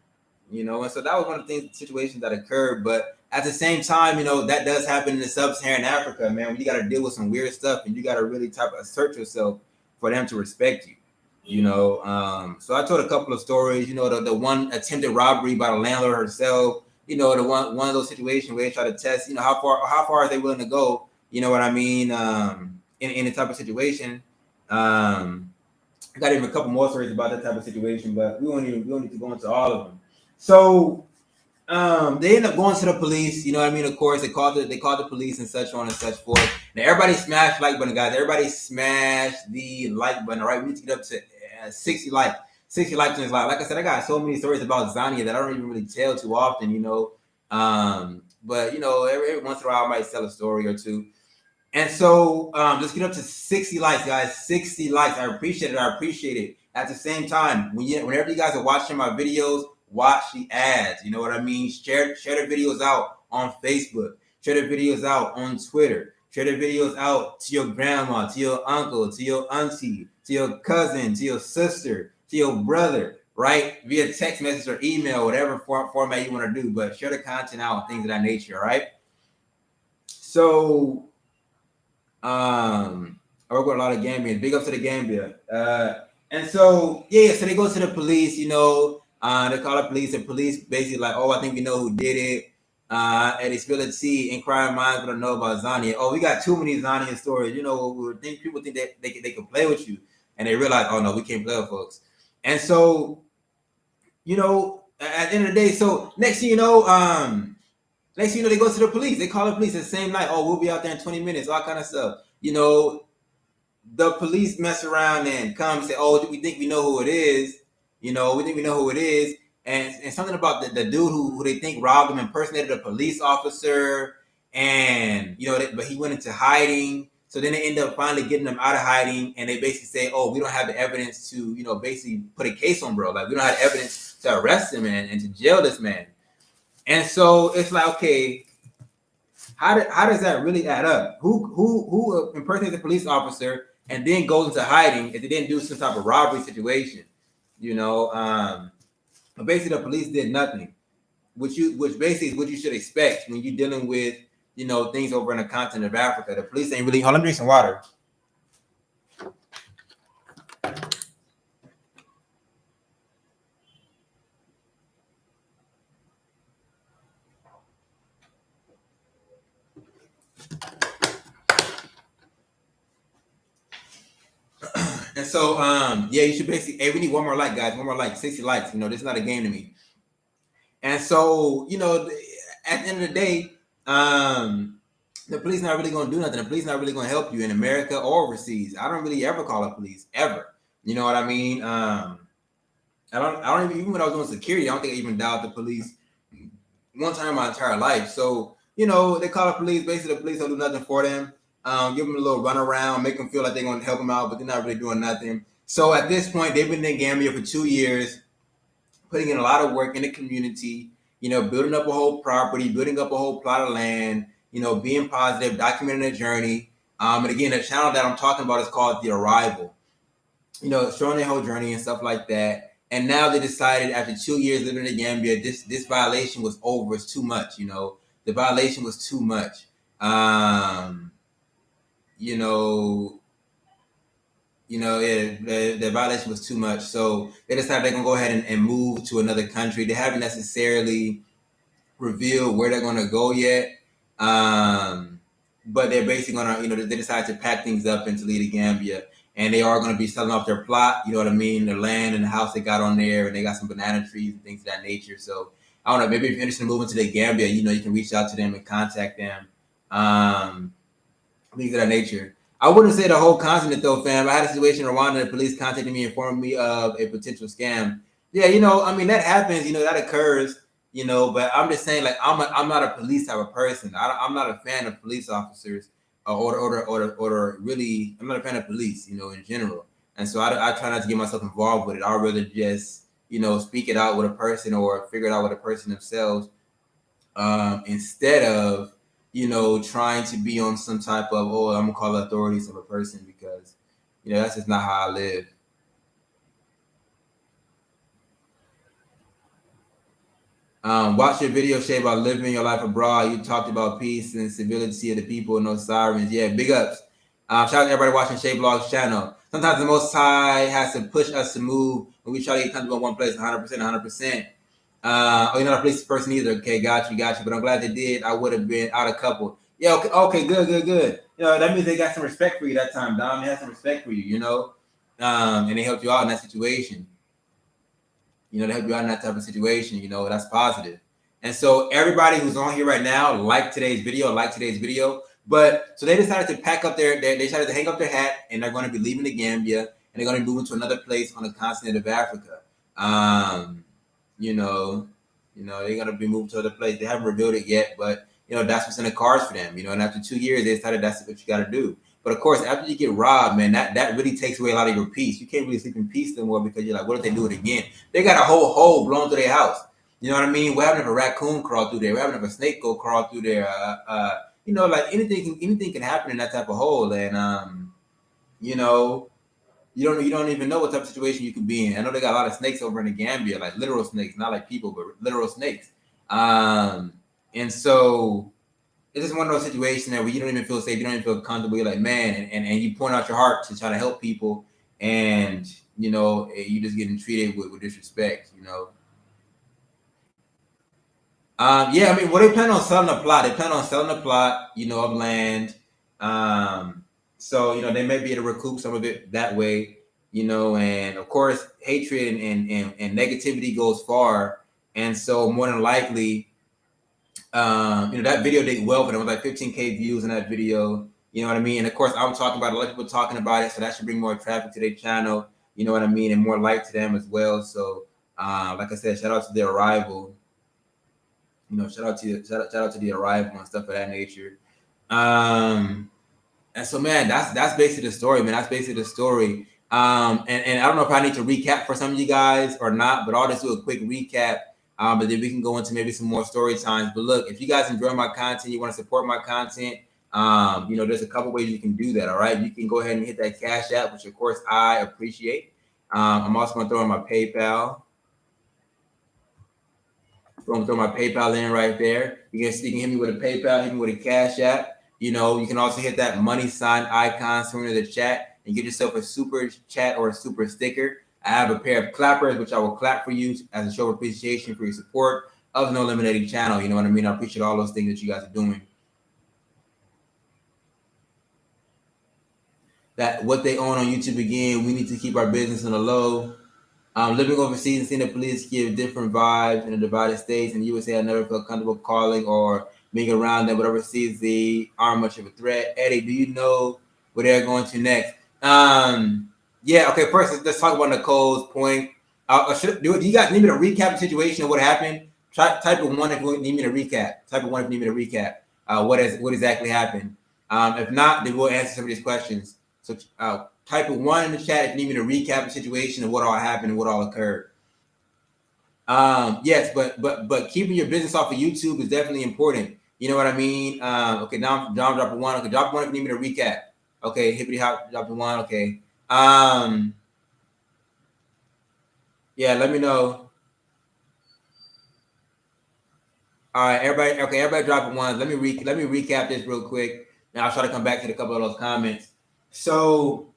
so that was one of the situations that occurred. But at the same time, that does happen in the sub-Saharan Africa, man. When you got to deal with some weird stuff and you got to really type of assert yourself for them to respect you. So I told a couple of stories. The one attempted robbery by the landlord herself. The one of those situations where they try to test, how far are they willing to go? You know what I mean? In the type of situation. I got even a couple more stories about that type of situation, but we don't need to go into all of them. So they end up going to the police. You know what I mean? Of course, they called the police and such on and such forth. Now everybody smashed like button, guys. Everybody smashed the like button. All right, we need to get up to 60 likes. 60 likes in this live. Like I said, I got so many stories about Tanzania that I don't even really tell too often. But every once in a while I might tell a story or two. And so let's get up to 60 likes, guys. 60 likes. I appreciate it. At the same time, whenever you guys are watching my videos, watch the ads. You know what I mean? Share the videos out on Facebook. Share the videos out on Twitter. Share the videos out to your grandma, to your uncle, to your auntie, to your cousin, to your sister, to your brother, right? Via text message or email, whatever format you want to do. But share the content out, things of that nature, right? So I work with a lot of Gambians. Big up to the Gambia. And so so they go to the police. They call the police. The police basically like, oh, I think we know who did it. And they spill the tea. Inquiring minds want to know about Zania. Oh, we got too many Zania stories. People think that they can play with you, and they realize, oh no, we can't play with folks. And so, at the end of the day, so next thing you know, they go to the police. They call the police the same night. Oh, we'll be out there in 20 minutes, all kind of stuff. The police mess around and come and say, oh, we think we know who it is. And something about the dude who they think robbed them impersonated a police officer. And, but he went into hiding. So then they end up finally getting them out of hiding. And they basically say, oh, we don't have the evidence to, basically put a case on bro. Like, we don't have evidence to arrest him and to jail this man. And so it's like, okay, how does that really add up? Who impersonates a police officer and then goes into hiding if they didn't do some type of robbery situation? But basically the police did nothing, which basically is what you should expect when you're dealing with things over in the continent of Africa. The police ain't really. Hold on, let me drink some water. And so, you should basically, hey, we need one more like, guys, 60 likes. This is not a game to me. And so, at the end of the day, the police not really going to do nothing. The police not really going to help you in America or overseas. I don't really ever call the police ever. You know what I mean? I don't even when I was doing security, I don't think I even dialed the police one time in my entire life. So, they call the police. Basically, the police don't do nothing for them. Give them a little run around, make them feel like they're going to help them out, but they're not really doing nothing. So at this point, they've been in Gambia for 2 years, putting in a lot of work in the community, building up a whole property, building up a whole plot of land, being positive, documenting their journey. And again, the channel that I'm talking about is called The Arrival, showing their whole journey and stuff like that. And now they decided after 2 years living in Gambia, this violation was over. It's too much, the violation was too much. The violation was too much. So they decided they're going to go ahead and move to another country. They haven't necessarily revealed where they're going to go yet. but they're basically gonna, they decide to pack things up and to leave the Gambia, and they are gonna be selling off their plot. You know what I mean? Their land and the house they got on there, and they got some banana trees and things of that nature. So I don't know. Maybe if you're interested in moving to the Gambia, you can reach out to them and contact them. Things of that nature. I wouldn't say the whole continent though, fam. I had a situation in Rwanda. The police contacted me, informing me of a potential scam. Yeah, I mean that happens. That occurs. But I'm just saying, like, I'm not a police type of person. I'm not a fan of police officers, or really, I'm not a fan of police. In general. And so I try not to get myself involved with it. I'd rather just speak it out with a person or figure it out with a person themselves, instead of trying to be on some type of, oh, I'm gonna call the authorities of a person, because that's just not how I live. Watch your video, Shay, about living your life abroad. You talked about peace and civility of the people, no sirens. Yeah, big ups. Shout out to everybody watching Shay Vlog's channel. Sometimes the Most High has to push us to move when we try to get comfortable in one place 100%, 100%. You're not a police person either. Okay, got you. But I'm glad they did. I would have been out a couple. Yeah, okay, good. That means they got some respect for you that time, Dom. They had some respect for you, and they helped you out in that situation. They help you out in that type of situation. That's positive. And so everybody who's on here right now, like today's video. But so they decided to pack up they decided to hang up their hat, and they're going to be leaving the Gambia, and they're going to be moving to another place on the continent of Africa. They're gonna be moved to other place. They haven't revealed it yet, but that's what's in the cards for them. And after 2 years, they decided that's what you got to do. But of course, after you get robbed, man, that really takes away a lot of your peace. You can't really sleep in peace anymore, because you're like, what if they do it again? They got a whole hole blown through their house. You know what I mean? What happened if a raccoon crawled through there? What happened if a snake crawl through there? Like anything can happen in that type of hole, and you know you don't even know what type of situation you could be in. I know they got a lot of snakes over in the Gambia, like literal snakes, not like people, but literal snakes. And so it's just one of those situations where you don't even feel safe, you don't even feel comfortable. You're like, man, and you point out your heart to try to help people, and you just getting treated with disrespect. Yeah, I mean, they plan on selling the plot. They plan on selling the plot, of land. So they may be able to recoup some of it that way, and of course, hatred and negativity goes far, and so more than likely, that video did well for them. It was like 15K views in that video. You know what I mean? And of course, I'm talking about it. A lot of people talking about it, so that should bring more traffic to their channel. You know what I mean, and more light to them as well. So, like I said, shout out to their arrival. Shout out to the arrival and stuff of that nature. And so, man, that's basically the story, man. That's basically the story. And I don't know if I need to recap for some of you guys or not, but I'll just do a quick recap. But then we can go into maybe some more story times. But look, if you guys enjoy my content, you want to support my content, there's a couple ways you can do that. All right, you can go ahead and hit that Cash App, which of course I appreciate. I'm also going to throw in my PayPal. Throw my PayPal in right there. You can hit me with a PayPal, hit me with a Cash App. You can also hit that money sign icon somewhere in the chat and get yourself a super chat or a super sticker. I have a pair of clappers, which I will clap for you as a show of appreciation for your support of the No Eliminating channel. You know what I mean? I appreciate all those things that you guys are doing. That what they own on YouTube again, we need to keep our business on the low. Living overseas and seeing the police give different vibes in the divided states. In the USA, I never felt comfortable calling or being around them, but overseas, they aren't much of a threat. Eddie, do you know where they're going to next? Yeah, okay, first, let's talk about Nicole's point. Do you guys need me to recap the situation of what happened? Type of one if you need me to recap. Type of one if you need me to recap what exactly happened. If not, then we'll answer some of these questions. So type of one in the chat if you need me to recap the situation of what all happened and what all occurred. Yes, but keeping your business off of YouTube is definitely important. You know what I mean? Okay, now John drop a one. Okay, drop one if you need me to recap. Okay, hippity hop, drop a one. Okay. Yeah, let me know. All right, everybody. Okay, everybody dropping ones. Let me recap this real quick, and I'll try to come back to a couple of those comments. So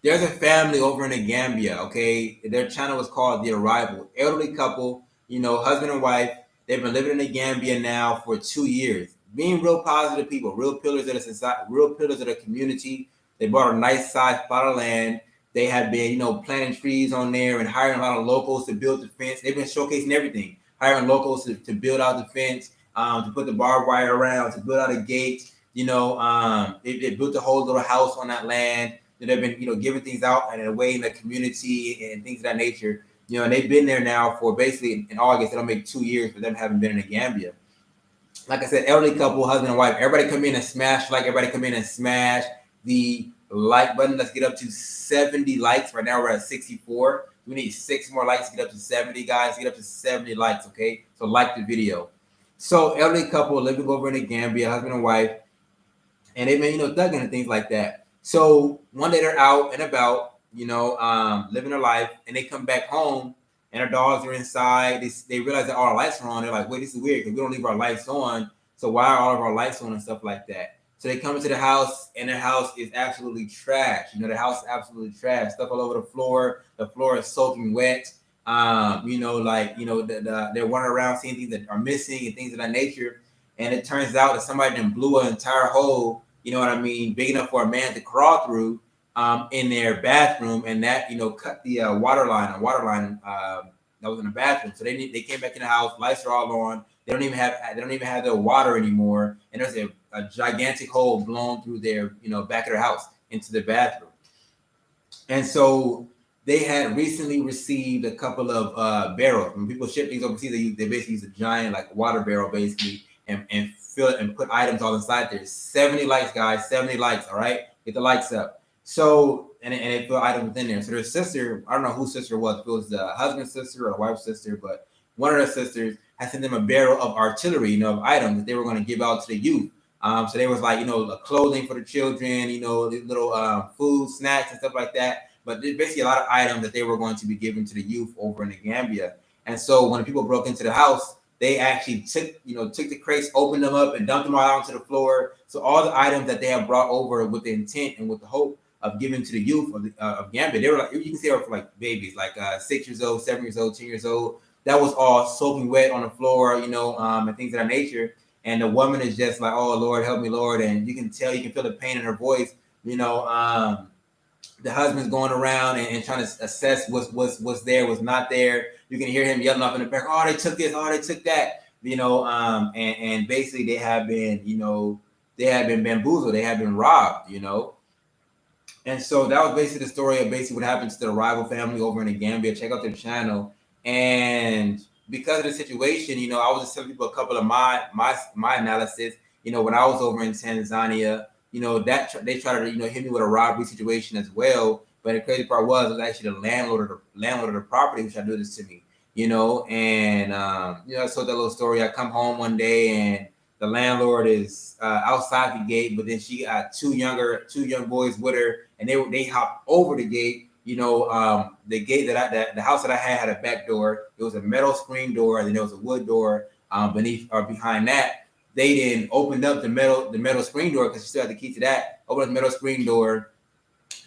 there's a family over in the Gambia. Okay, their channel is called The Arrival. Elderly couple, husband and wife. They've been living in the Gambia now for 2 years. being real positive people, real pillars of the society, real pillars of the community. They bought a nice sized plot of land. They have been, planting trees on there and hiring a lot of locals to build the fence. They've been showcasing everything, hiring locals to build out the fence, to put the barbed wire around, to build out a gate. They built a whole little house on that land. They've been, giving things out and away in the community and things of that nature. And they've been there now for basically in August. It'll make 2 years for them having been in the Gambia. Like I said, elderly couple, husband and wife. Everybody come in and smash like. Everybody come in and smash the like button. Let's get up to 70 likes. Right now we're at 64. We need 6 more likes to get up to 70, guys. Get up to 70 likes, okay? So like the video. So elderly couple living over in the Gambia, husband and wife, and they've been, thugging and things like that. So one day they're out and about, living their life, and they come back home and their dogs are inside. They realize that all our lights are on. They're like, wait, this is weird because we don't leave our lights on. So why are all of our lights on and stuff like that? So they come into the house and their house is absolutely trash. The house is absolutely trash. Stuff all over the floor. The floor is soaking wet. They're running around seeing things that are missing and things of that nature. And it turns out that somebody then blew an entire hole, big enough for a man to crawl through in their bathroom, and that cut the water line that was in the bathroom. So they came back in the house, lights are all on. They don't even have their water anymore, and there's a gigantic hole blown through their back of their house into the bathroom. And so they had recently received a couple of barrels. When people ship things overseas, they basically use a giant water barrel basically and fill it and put items all inside there. 70 likes, guys. 70 likes. All right, get the likes up. So and they put items in there. So their sister, I don't know whose sister it was. If it was the husband's sister or the wife's sister, but one of their sisters had sent them a barrel of artillery, of items that they were going to give out to the youth. So there was clothing for the children, little food, snacks, and stuff like that. But there's basically a lot of items that they were going to be given to the youth over in the Gambia. And so when the people broke into the house, they actually took the crates, opened them up, and dumped them all out onto the floor. So all the items that they have brought over with the intent and with the hope of giving to the youth of Gambia, they were you can say they were for babies, 6 years old, 7 years old, 10 years old. That was all soaking wet on the floor, and things of that nature. And the woman is just like, "Oh Lord, help me, Lord!" And you can feel the pain in her voice. The husband's going around and trying to assess what's there, what's not there. You can hear him yelling off in the back, "Oh, they took this, oh, they took that." And basically they have been bamboozled, they have been robbed, And so that was basically the story of basically what happened to the rival family over in the Gambia. Check out their channel. And because of the situation, I was just telling people a couple of my analysis. When I was over in Tanzania, that they tried to hit me with a robbery situation as well. But the crazy part was actually the landlord of the property who tried to do this to me. And I told that little story. I come home one day and the landlord is outside the gate, but then she got two young boys with her, and they hopped over the gate. The gate the house that I had a back door. It was a metal screen door, and then there was a wood door beneath or behind that. They then opened up the metal screen door because she still had the key to that. Opened up the metal screen door,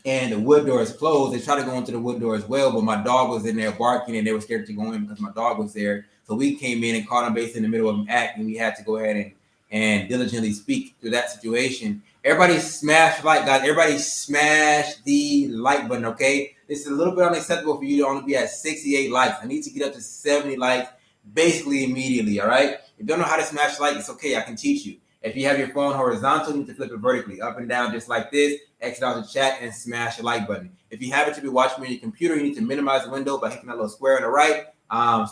and the wood door is closed. They tried to go into the wood door as well, but my dog was in there barking, and they were scared to go in because my dog was there. So we came in and caught them basically in the middle of an act, and we had to go ahead and diligently speak through that situation. Everybody smash like, guys. Everybody smash the like button, okay? This is a little bit unacceptable for you to only be at 68 likes. I need to get up to 70 likes basically immediately, all right? If you don't know how to smash like, it's okay. I can teach you. If you have your phone horizontal, you need to flip it vertically, up and down, just like this. Exit out the chat and smash the like button. If you have it to be watching on your computer, you need to minimize the window by hitting that little square on the right.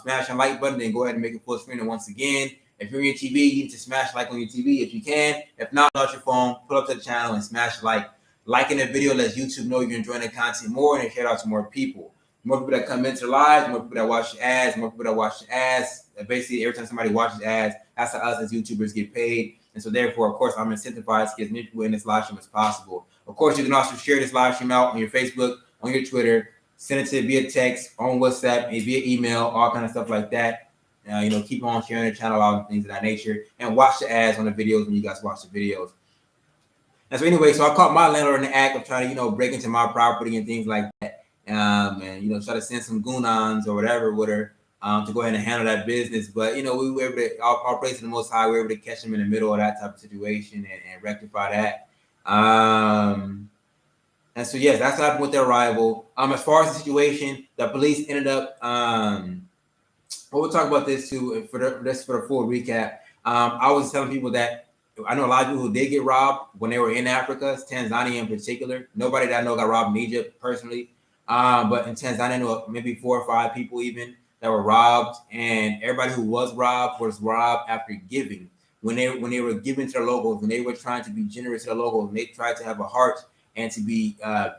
Smash the like button, then go ahead and make it full screen. And once again, if you're on your TV, you need to smash like on your TV if you can. If not, out your phone, pull up to the channel and smash like. Liking the video lets YouTube know you're enjoying the content more and share it out to more people. The more people that come into live, the more people that watch the ads, the more people that watch the ads. Basically, every time somebody watches ads, that's how us as YouTubers get paid. And so therefore, of course, I'm incentivized to get as many people in this live stream as possible. Of course, you can also share this live stream out on your Facebook, on your Twitter, send it to via text, on WhatsApp, via email, all kind of stuff like that. Keep on sharing the channel out and things of that nature, and watch the ads on the videos when you guys watch the videos. And so anyway, so I caught my landlord in the act of trying to, break into my property and things like that. And try to send some goonons or whatever with her. to go ahead and handle that business. But we were able to, our place in the Most High, we were able to catch them in the middle of that type of situation and rectify that. And so yes, that's what happened with their arrival. As far as the situation, the police ended up. Well, we'll talk about this too for the full recap. I was telling people that I know a lot of people who did get robbed when they were in Africa, Tanzania in particular. Nobody that I know got robbed in Egypt personally, but in Tanzania, I know maybe 4 or 5 people even that were robbed, and everybody who was robbed after giving. When they were giving to the locals, when they were trying to be generous to the locals, when they tried to have a heart and to be a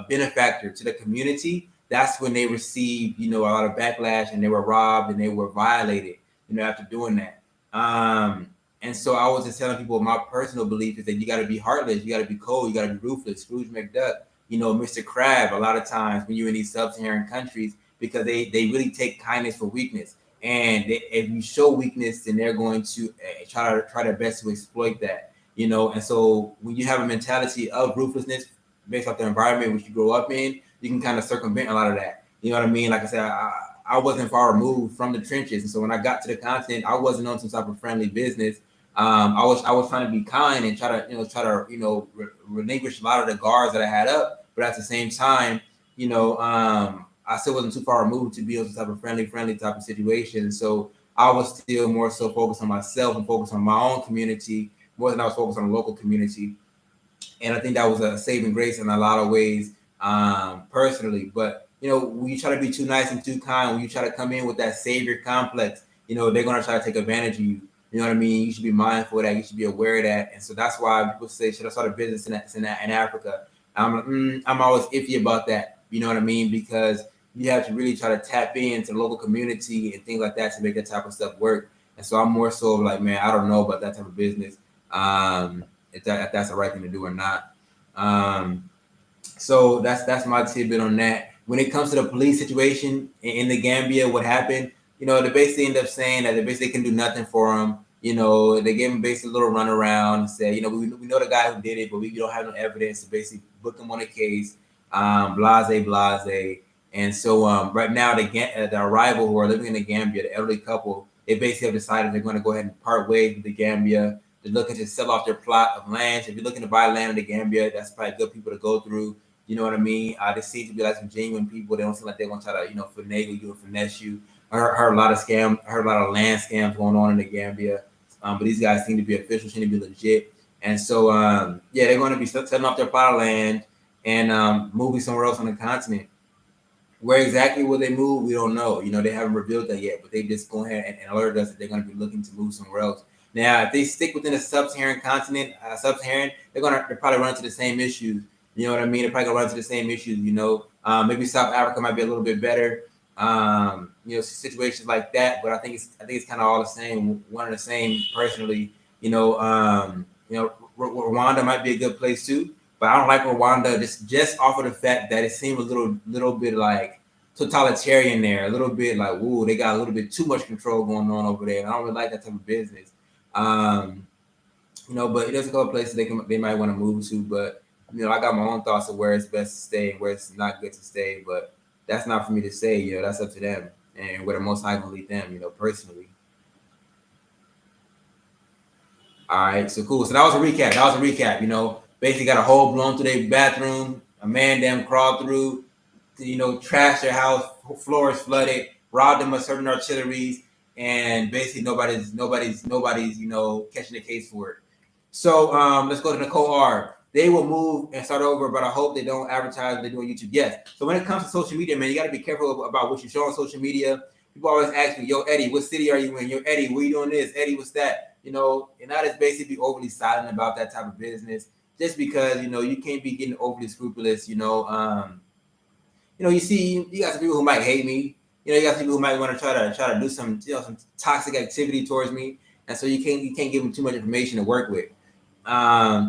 benefactor to the community, that's when they received a lot of backlash, and they were robbed and they were violated after doing that. And so I was just telling people my personal belief is that you got to be heartless, you got to be cold, you got to be ruthless. Scrooge McDuck, Mr. Crab. A lot of times when you're in these sub-Saharan countries, because they really take kindness for weakness, and if you show weakness, then they're going to try their best to exploit that. And so when you have a mentality of ruthlessness based off the environment which you grow up in, you can kind of circumvent a lot of that. You know what I mean? Like I said, I wasn't far removed from the trenches, and so when I got to the continent, I wasn't on some type of friendly business. I was trying to be kind and try to relinquish a lot of the guards that I had up, but at the same time, I still wasn't too far removed to be on some type of friendly type of situation. So I was still more so focused on myself and focused on my own community more than I was focused on the local community. And I think that was a saving grace in a lot of ways, personally. But when you try to be too nice and too kind, when you try to come in with that savior complex, they're gonna try to take advantage of you. You know what I mean? You should be mindful of that. You should be aware of that. And so that's why people say, should I start a business in Africa? I'm always iffy about that. You know what I mean? Because you have to really try to tap into the local community and things like that to make that type of stuff work. And so I'm more so like, man, I don't know about that type of business. If that's the right thing to do or not. So that's my tidbit on that. When it comes to the police situation in the Gambia, what happened? They basically end up saying that they basically can do nothing for him. They gave him basically a little runaround and said, we know the guy who did it, but we don't have no evidence to basically book him on a case. Blase. And so right now, the arrival who are living in the Gambia, the elderly couple, they basically have decided they're going to go ahead and part ways with the Gambia. They're looking to sell off their plot of land. So if you're looking to buy land in the Gambia, that's probably good people to go through. You know what I mean? They seem to be like some genuine people. They don't seem like they're going to try to, finagle you or finesse you. I heard a lot of land scams going on in the Gambia. But these guys seem to be official, seem to be legit. And so, they're going to be selling off their plot of land and moving somewhere else on the continent. Where exactly will they move? We don't know. They haven't revealed that yet, but they just go ahead and alert us that they're going to be looking to move somewhere else. Now, if they stick within the sub-Saharan continent, they're probably run into the same issues. You know what I mean? They're probably gonna run into the same issues. Maybe South Africa might be a little bit better. Situations like that, but I think it's kind of all the same. One of the same, personally. Rwanda might be a good place too, but I don't like Rwanda just off of the fact that it seemed a little bit like totalitarian there, a little bit like, ooh, they got a little bit too much control going on over there. And I don't really like that type of business. But there's a couple places they might want to move to, but I got my own thoughts of where it's best to stay and where it's not good to stay, but that's not for me to say. That's up to them and where the Most High gonna lead them. Personally. All right, so cool. So that was a recap. Basically got a hole blown through their bathroom. A man damn crawled through. Trashed their house. Floors flooded. Robbed them of certain artilleries, and basically nobody's catching the case for it. So let's go to Nicole R. They will move and start over, but I hope they don't advertise what they do on YouTube. Yes. So when it comes to social media, man, you got to be careful about what you show on social media. People always ask me, yo, Eddie, what city are you in? Yo, Eddie, what are you doing this? Eddie, what's that? And I just basically be overly silent about that type of business just because, you can't be getting overly scrupulous. You see, you got some people who might hate me. You got some people who might want to try to do some toxic activity towards me. And so you can't give them too much information to work with.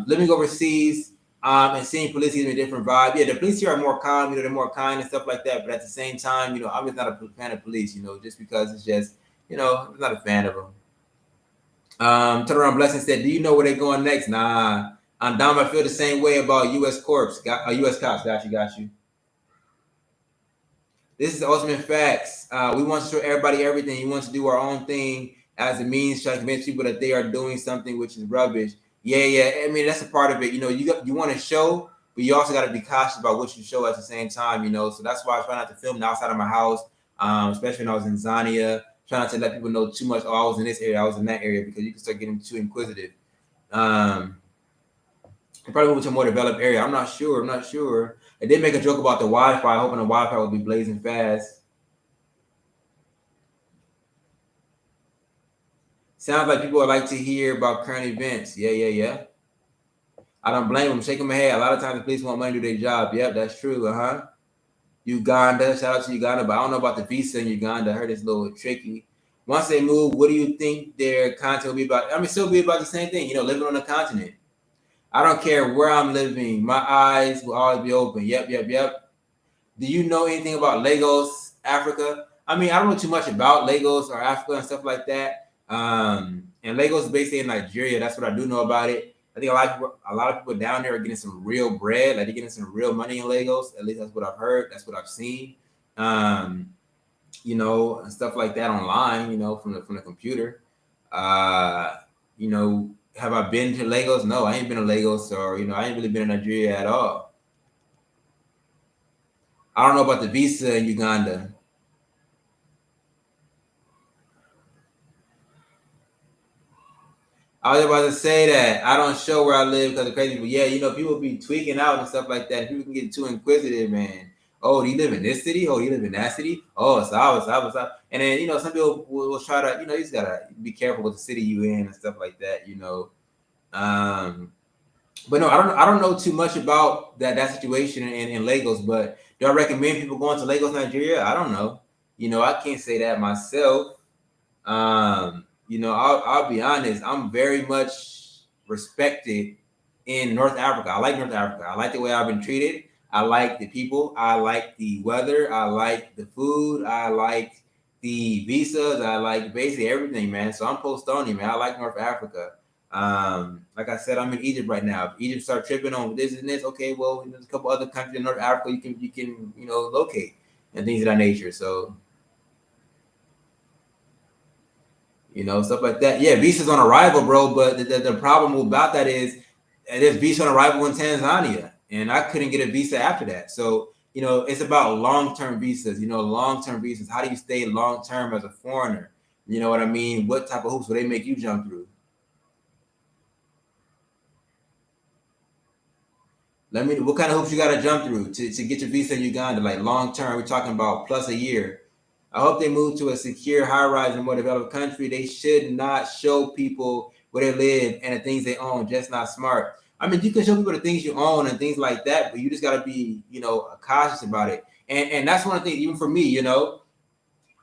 Living overseas and seeing police in a different vibe. Yeah, the police here are more calm, they're more kind and stuff like that. But at the same time, I'm just not a fan of police, just because it's just, I'm not a fan of them. Turn around Blessing said, do you know where they're going next? Nah. Dom, I feel the same way about U.S. Corps. U.S. cops. Got you. This is the ultimate facts. We want to show everybody everything. We want to do our own thing as a means to try to convince people that they are doing something which is rubbish. Yeah, yeah. I mean, that's a part of it. You want to show, but you also got to be cautious about what you show at the same time. So that's why I try not to film outside of my house, especially when I was in Zania. Try not to let people know too much. Oh, I was in this area, I was in that area, because you can start getting too inquisitive. Um, Probably move to a more developed area. I'm not sure. I'm not sure. I did make a joke about the Wi-Fi, hoping the Wi-Fi would be blazing fast. Sounds like people would like to hear about current events. Yeah, yeah, yeah. I don't blame them. Shaking my head. A lot of times the police want money to do their job. Yep, that's true. Uganda. Shout out to Uganda, but I don't know about the visa in Uganda. I heard it's a little tricky. Once they move, what do you think their content will be about? I mean, still be about the same thing. Living on the continent. I don't care where I'm living. My eyes will always be open. Yep, yep, yep. Do you know anything about Lagos, Africa? I mean, I don't know too much about Lagos or Africa and stuff like that. And Lagos is basically in Nigeria. That's what I do know about it. I think a lot of people down there are getting some real bread. Like they're getting some real money in Lagos. At least that's what I've heard. That's what I've seen. And stuff like that online. From the computer. Uh, have I been to Lagos? No, I ain't been to Lagos, or I ain't really been to Nigeria at all. I don't know about the visa in Uganda. I was about to say that I don't show where I live because of crazy people. Yeah, people be tweaking out and stuff like that. People can get too inquisitive, man. Oh, do you live in this city? Oh, do you live in that city? Oh, stop. And then, some people will try to, you just gotta be careful with the city you in and stuff like that. Um, but no, I don't know too much about that situation in Lagos. But do I recommend people going to Lagos, Nigeria? I don't know. I can't say that myself. I'll be honest. I'm very much respected in North Africa. I like North Africa. I like the way I've been treated. I like the people. I like the weather. I like the food. I like the visas. I like basically everything, man. So I'm post-stony, man. I like North Africa. Like I said, I'm in Egypt right now. If Egypt start tripping on this and this, okay, well, there's a couple other countries in North Africa you can locate and things of that nature. So stuff like that. Yeah, visas on arrival, bro. But the problem about that is there's visa on arrival in Tanzania, and I couldn't get a visa after that. So it's about long-term visas. Long-term visas. How do you stay long-term as a foreigner? You know what I mean? What type of hoops will they make you jump through? What kind of hoops you got to jump through to get your visa in Uganda? Like long-term, we're talking about plus a year. I hope they move to a secure, high-rise, and more developed country. They should not show people where they live and the things they own. Just not smart. I mean, you can show people the things you own and things like that, but you just got to be, cautious about it. And that's one of the things, even for me,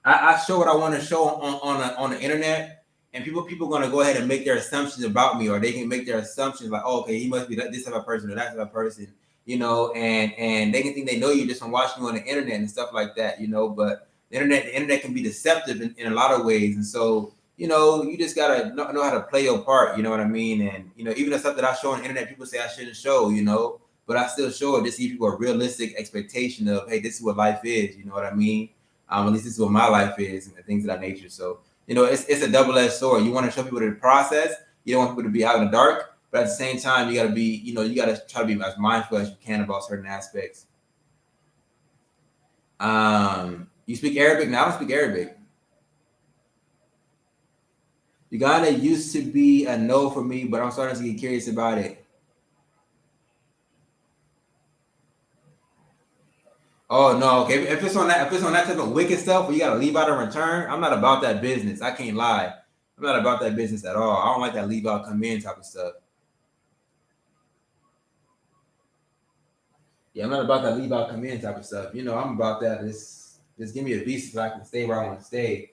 I show what I want to show on the internet, and people going to go ahead and make their assumptions about me, or they can make their assumptions like, oh, okay, he must be this type of person or that type of person, and they can think they know you just from watching you on the internet and stuff like that, but the internet can be deceptive in a lot of ways, and so you just gotta know how to play your part. You know what I mean? And even the stuff that I show on the internet, people say I shouldn't show. But I still show it to see people a realistic expectation of, hey, this is what life is. You know what I mean? At least this is what my life is and things of that nature. So it's a double-edged sword. You want to show people the process. You don't want people to be out in the dark, but at the same time, you got to be, you got to try to be as mindful as you can about certain aspects. You speak Arabic? Now I don't speak Arabic. Uganda used to be a no for me, but I'm starting to get curious about it. Oh no, okay. If it's on that type of wicked stuff where you gotta leave out and return, I'm not about that business. I can't lie. I'm not about that business at all. I don't like that leave out, come in type of stuff. Yeah, I'm not about that leave out, come in type of stuff. I'm about that. Just give me a visa so I can stay where I want to stay.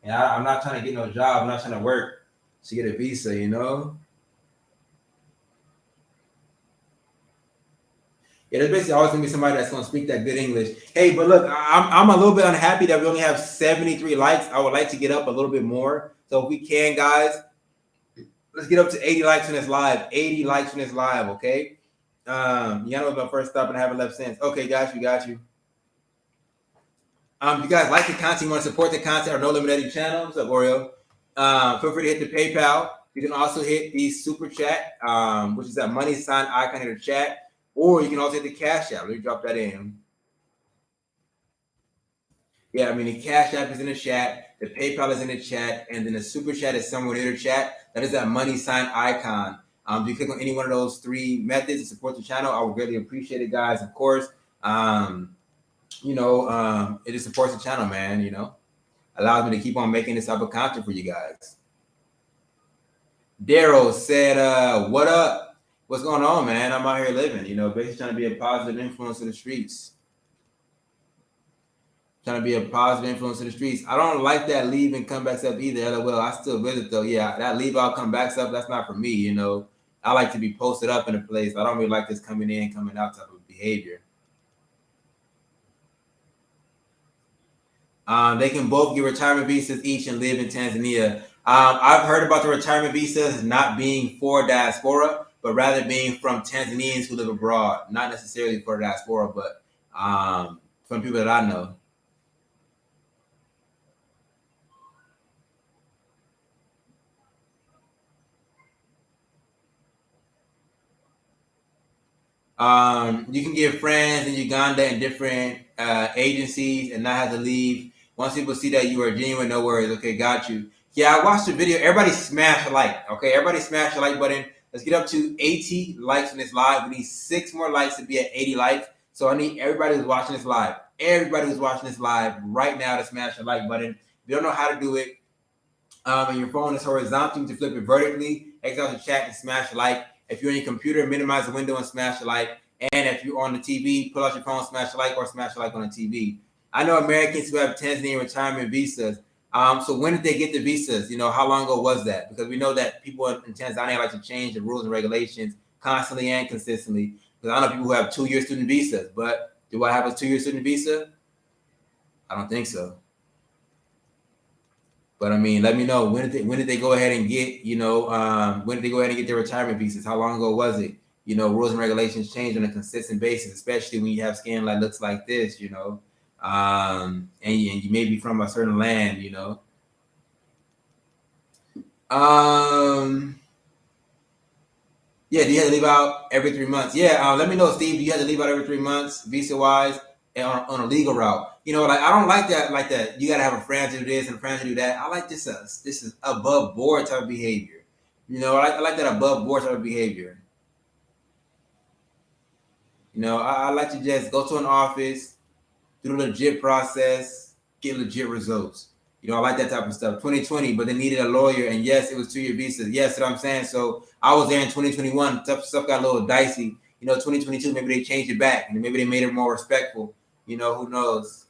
And I'm not trying to get no job. I'm not trying to work to get a visa. Yeah, there's basically always gonna be somebody that's gonna speak that good English. Hey, but look, I'm a little bit unhappy that we only have 73 likes. I would like to get up a little bit more. So if we can, guys, let's get up to 80 likes on this live. 80 likes on this live, okay? Y'all know it's my first stop and I haven't left since. Okay, got you. If you guys like the content, you want to support the content or No Limit Eddie channel, what's up, Oreo? Feel free to hit the PayPal. You can also hit the super chat, which is that money sign icon in the chat, or you can also hit the Cash App. Let me drop that in. Yeah, I mean the Cash App is in the chat, the PayPal is in the chat, and then the super chat is somewhere near the chat. That is that money sign icon. If you click on any one of those three methods to support the channel, I would greatly appreciate it, guys. Of course, it just supports the channel, man. Allows me to keep on making this type of content for you guys. Daryl said, "What up? What's going on, man? I'm out here living. Basically trying to be a positive influence in the streets." Trying to be a positive influence in the streets. I don't like that leave and come back stuff either. LOL. I still visit though. Yeah, that leave out come back stuff. That's not for me. I like to be posted up in a place. I don't really like this coming in, coming out type of behavior. They can both get retirement visas each and live in Tanzania. I've heard about the retirement visas not being for diaspora, but rather being from Tanzanians who live abroad. Not necessarily for diaspora, but from people that I know. You can get friends in Uganda and different agencies and not have to leave. Once people see that you are genuine, no worries. Okay, got you. Yeah, I watched the video. Everybody smash a like. Okay, everybody smash the like button. Let's get up to 80 likes on this live. We need 6 more likes to be at 80 likes. So I need everybody who's watching this live, everybody who's watching this live right now to smash the like button. If you don't know how to do it, and your phone is horizontal, to flip it vertically, exit out the chat and smash like. If you're on your computer, minimize the window and smash the like. And if you're on the TV, pull out your phone, smash the like, or smash the like on the TV. I know Americans who have Tanzanian retirement visas. So when did they get the visas? How long ago was that? Because we know that people in Tanzania like to change the rules and regulations constantly and consistently. Because I know people who have 2-year student visas, but do I have a 2-year student visa? I don't think so. But I mean, let me know when did they go ahead and get when did they go ahead and get their retirement visas? How long ago was it? Rules and regulations change on a consistent basis, especially when you have skin that looks like this. And you may be from a certain land. Yeah, do you have to leave out every 3 months? Yeah, let me know, Steve. Do you have to leave out every 3 months, visa wise, and on a legal route? I don't like that. Like that, you gotta have a friend to do this and a friend to do that. I like this. This is above board type of behavior. I like that above board type of behavior. I like to just go to an office, do the legit process, get legit results. I like that type of stuff. 2020, but they needed a lawyer, and yes, it was 2-year visas. Yes, that's what I'm saying. So I was there in 2021. Stuff got a little dicey. 2022, maybe they changed it back, and maybe they made it more respectful. Who knows?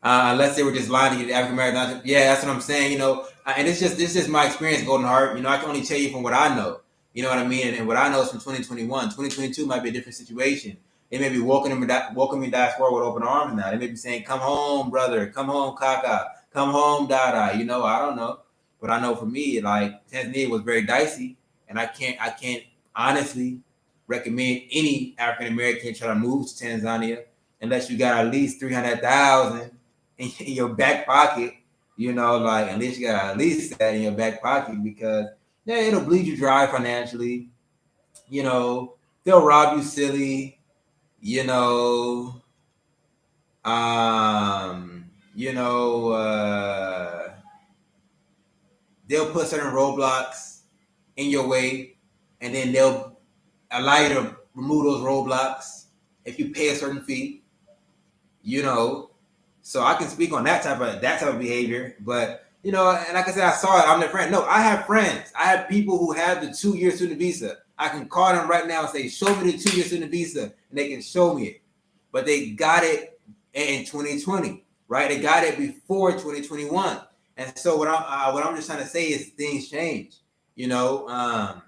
Unless they were just lying to get African American. Yeah, that's what I'm saying. And this is my experience, Golden Heart. I can only tell you from what I know. You know what I mean? And what I know is from 2021. 2022 might be a different situation. They may be welcoming me diaspora with open arms now. They may be saying, "Come home, brother. Come home, Kaka. Come home, Dada." I don't know, but I know for me, like Tanzania was very dicey, and I can't honestly recommend any African American try to move to Tanzania unless you got at least 300,000 in your back pocket. At least you got at least that in your back pocket, because it'll bleed you dry financially. They'll rob you silly. you know, um, you know, uh, they'll put certain roadblocks in your way, and then they'll allow you to remove those roadblocks if you pay a certain fee. You know, so I can speak on that type of behavior, but and like I said, I saw it. I'm their friend. No, I have friends. I have people who have the 2-year student visa. I can call them right now and say, "Show me the 2-year student visa," and they can show me it. But they got it in 2020, right? They got it before 2021, and so what I'm just trying to say is things change. When I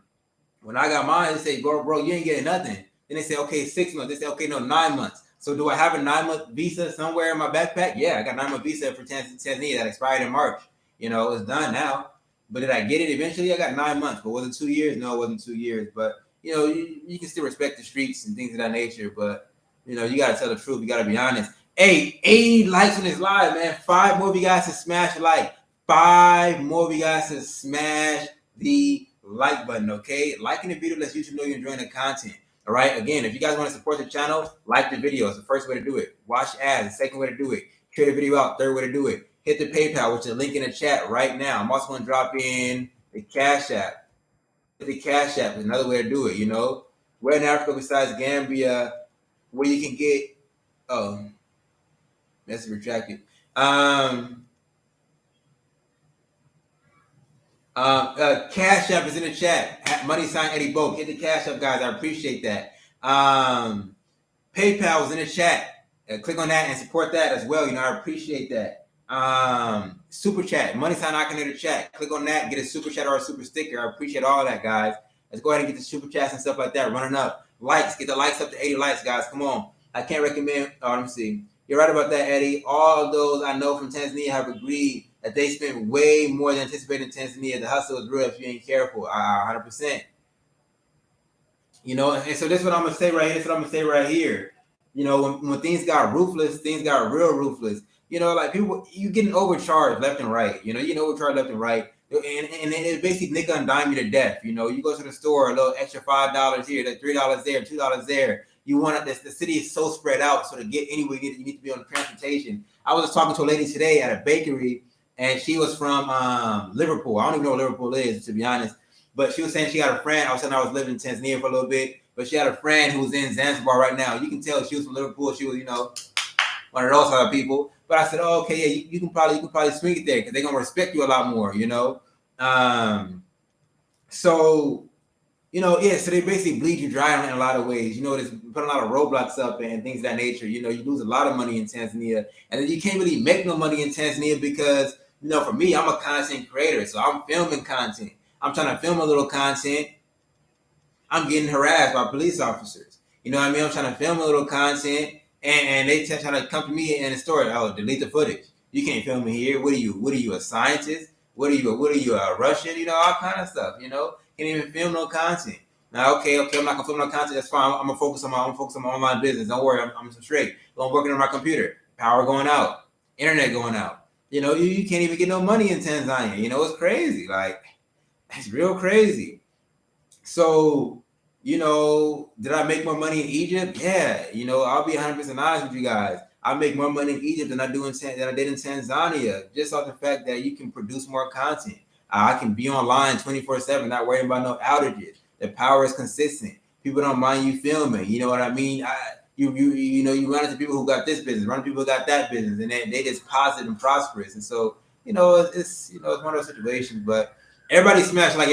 got mine, they say, bro, you ain't getting nothing. Then they say, okay, 6 months. They say, okay, no, 9 months. So do I have a 9-month visa somewhere in my backpack? Yeah, I got a 9-month visa for Tanzania that expired in March. It's done now. But did I get it eventually? I got 9 months. But was it 2 years? No, it wasn't 2 years. But you can still respect the streets and things of that nature, but you gotta tell the truth. You gotta be honest. Hey, 80 likes on this live, man. 5 more of you guys to smash the like. 5 more of you guys to smash the like button, okay? Liking the video lets YouTube know you're enjoying the content. All right. Again, if you guys want to support the channel, like the video. It's the first way to do it. Watch ads. The second way to do it. Share the video out. Third way to do it. Hit the PayPal, which is a link in the chat right now. I'm also going to drop in the Cash App. The Cash App is another way to do it. Where in Africa besides Gambia where you can get that's retracted. Cash App is in the chat. Money sign eddiebulk. Hit the Cash App, guys. I appreciate that. PayPal is in the chat. Click on that and support that as well. I appreciate that. Super chat, money sign icon in the chat. Click on that, get a super chat or a super sticker. I appreciate all that, guys. Let's go ahead and get the super chats and stuff like that running up. Likes, get the likes up to 80 likes, guys. Come on. I can't recommend. Let me see. You're right about that, Eddie. All of those I know from Tanzania have agreed that they spent way more than anticipated in Tanzania. The hustle is real if you ain't careful. 100%. And so this is what I'm gonna say right here. This is what I'm gonna say right here. When things got ruthless, things got real ruthless. Like people, you getting overcharged left and right. You getting overcharged left and right, and it basically nickel and dime you to death. You go to the store, a little extra $5 here, that $3 there, $2 there. You want it. The city is so spread out, so to get anywhere, you need to be on transportation. I was just talking to a lady today at a bakery, and she was from Liverpool. I don't even know what Liverpool is, to be honest. But she was saying she had a friend. I was saying I was living in Tanzania for a little bit, but she had a friend who was in Zanzibar right now. You can tell she was from Liverpool. She was, one of those type of people. But I said, oh, okay, yeah, you can probably swing it there because they're gonna respect you a lot more, So, so they basically bleed you dry in a lot of ways. There's put a lot of roadblocks up and things of that nature. You lose a lot of money in Tanzania, and then you can't really make no money in Tanzania because, for me, I'm a content creator, so I'm filming content. I'm trying to film a little content. I'm getting harassed by police officers. You know what I mean? I'm trying to film a little content, and they try to come to me in the store. Oh, delete the footage. You can't film me here. What are you, a scientist? What are you, a Russian? All kind of stuff. Can't even film no content. Now, okay, I'm not gonna film no content. That's fine. I'm gonna focus on my online business. Don't worry, I'm straight. I'm working on my computer. Power going out. Internet going out. You can't even get no money in Tanzania. It's crazy. Like, it's real crazy. So, did I make more money in Egypt? Yeah. I'll be 100% honest with you guys. I make more money in Egypt than I did in Tanzania, just off the fact that you can produce more content. I can be online 24/7, not worrying about no outages. The power is consistent. People don't mind you filming. You know what I mean? You run into people who got this business, run into people who got that business, and they just positive and prosperous. And so, it's one of those situations. But everybody smash like.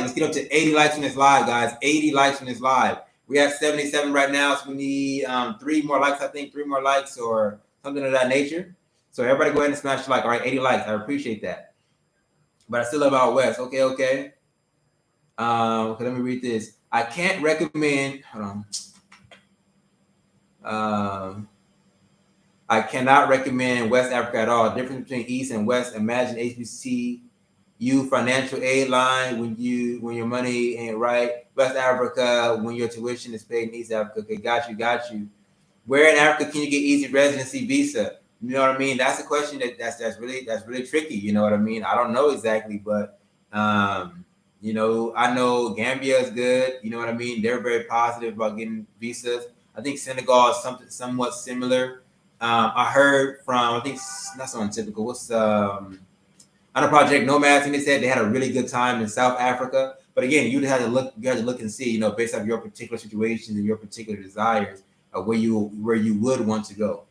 Let's get up to 80 likes on this live, guys. 80 likes on this live. We have 77 right now, so we need 3 more likes. I think 3 more likes or something of that nature. So everybody go ahead and smash like. All right, 80 likes. I appreciate that. But I still love out west. Okay. Okay, let me read this. I can't recommend. Hold on. I cannot recommend West Africa at all. Difference between East and West. Imagine HBCU financial aid line when your money ain't right. West Africa when your tuition is paid in East Africa. Okay, got you. Where in Africa can you get easy residency visa? You know what I mean? That's a question that's really tricky. You know what I mean? I don't know exactly, but I know Gambia is good. You know what I mean? They're very positive about getting visas. I think Senegal is something somewhat similar. I heard from, I think that's not typical. What's on a project Nomads, and they said they had a really good time in South Africa. But again, you have to look and see, based on your particular situations and your particular desires, where you would want to go.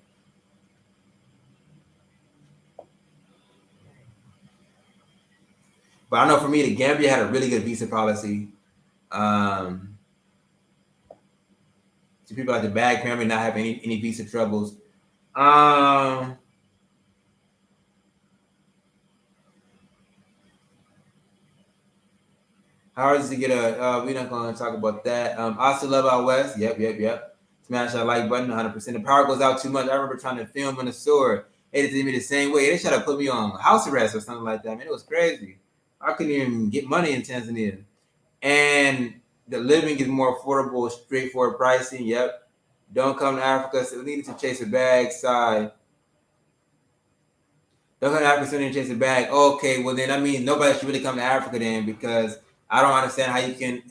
But I know for me, the Gambia had a really good visa policy. To people like the bag family not having any visa troubles. How hard is to get we're not going to talk about that. I still love out west. Yep. Smash that like button 100%. The power goes out too much. I remember trying to film in the store. They did me the same way. They tried to put me on house arrest or something like that. Man, it was crazy. I couldn't even get money in Tanzania. And the living is more affordable, straightforward pricing. Yep. Don't come to Africa, so needing to chase a bag. Side. Don't come to Africa, so need to chase a bag. Okay, well then I mean nobody should really come to Africa then because I don't understand how you can.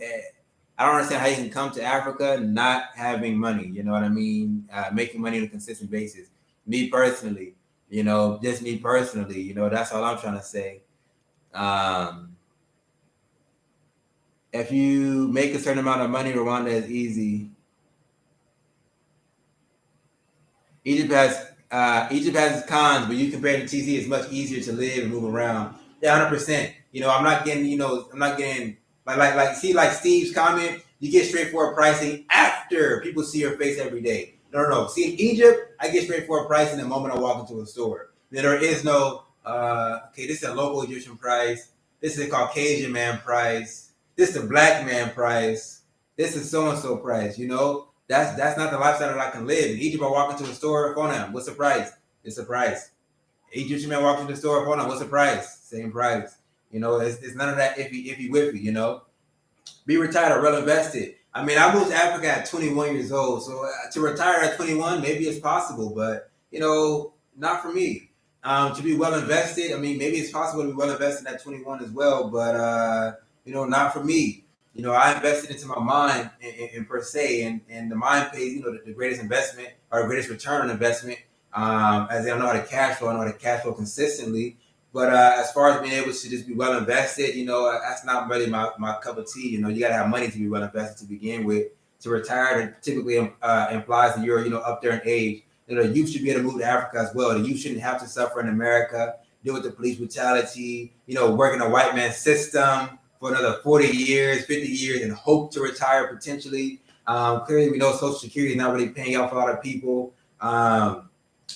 I don't understand how you can come to Africa not having money. You know what I mean? Making money on a consistent basis. Me personally, just me personally, that's all I'm trying to say. Um, if you make a certain amount of money, Rwanda is easy. Egypt has its cons, but you compare to TC, it's much easier to live and move around. Yeah, 100%. I'm not getting, I'm not getting like Steve's comment. You get straightforward pricing after people see your face every day. No. See, in Egypt, I get straightforward pricing the moment I walk into a store. There is no, okay, this is a local Egyptian price. This is a Caucasian man price. This is a black man price. This is so and so price. That's not the lifestyle that I can live. In Egypt, I walk into a store, phone them. What's the price? It's a price. Egyptian man walks into the store, phone them. What's the price? Same price. It's none of that iffy whiffy. Be retired or well invested. I mean, I moved to Africa at 21 years old, so to retire at 21, maybe it's possible, but not for me. To be well invested, I mean, maybe it's possible to be well invested at 21 as well, but not for me. I invested into my mind in per se, and the mind pays, the greatest investment or the greatest return on investment. As I know how to cash flow, I know how to cash flow consistently. But as far as being able to just be well invested, that's not really my cup of tea. You got to have money to be well invested to begin with. To retire, it typically implies that you're, up there in age. The youth should be able to move to Africa as well. The youth shouldn't have to suffer in America, deal with the police brutality, work in a white man's system for another 40 years, 50 years, and hope to retire potentially. Clearly, we know Social Security is not really paying out for a lot of people. A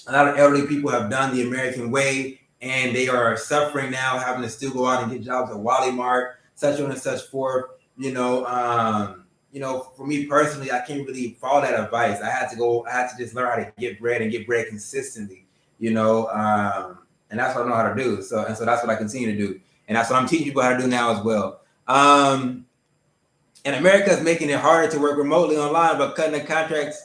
lot of elderly people have done the American way, and they are suffering now, having to still go out and get jobs at Wally Mart, such on and such forth. For me personally, I can't really follow that advice. I had to just learn how to get bread and get bread consistently. And that's what I know how to do. So that's what I continue to do. And that's what I'm teaching people how to do now as well. And America is making it harder to work remotely online by cutting contract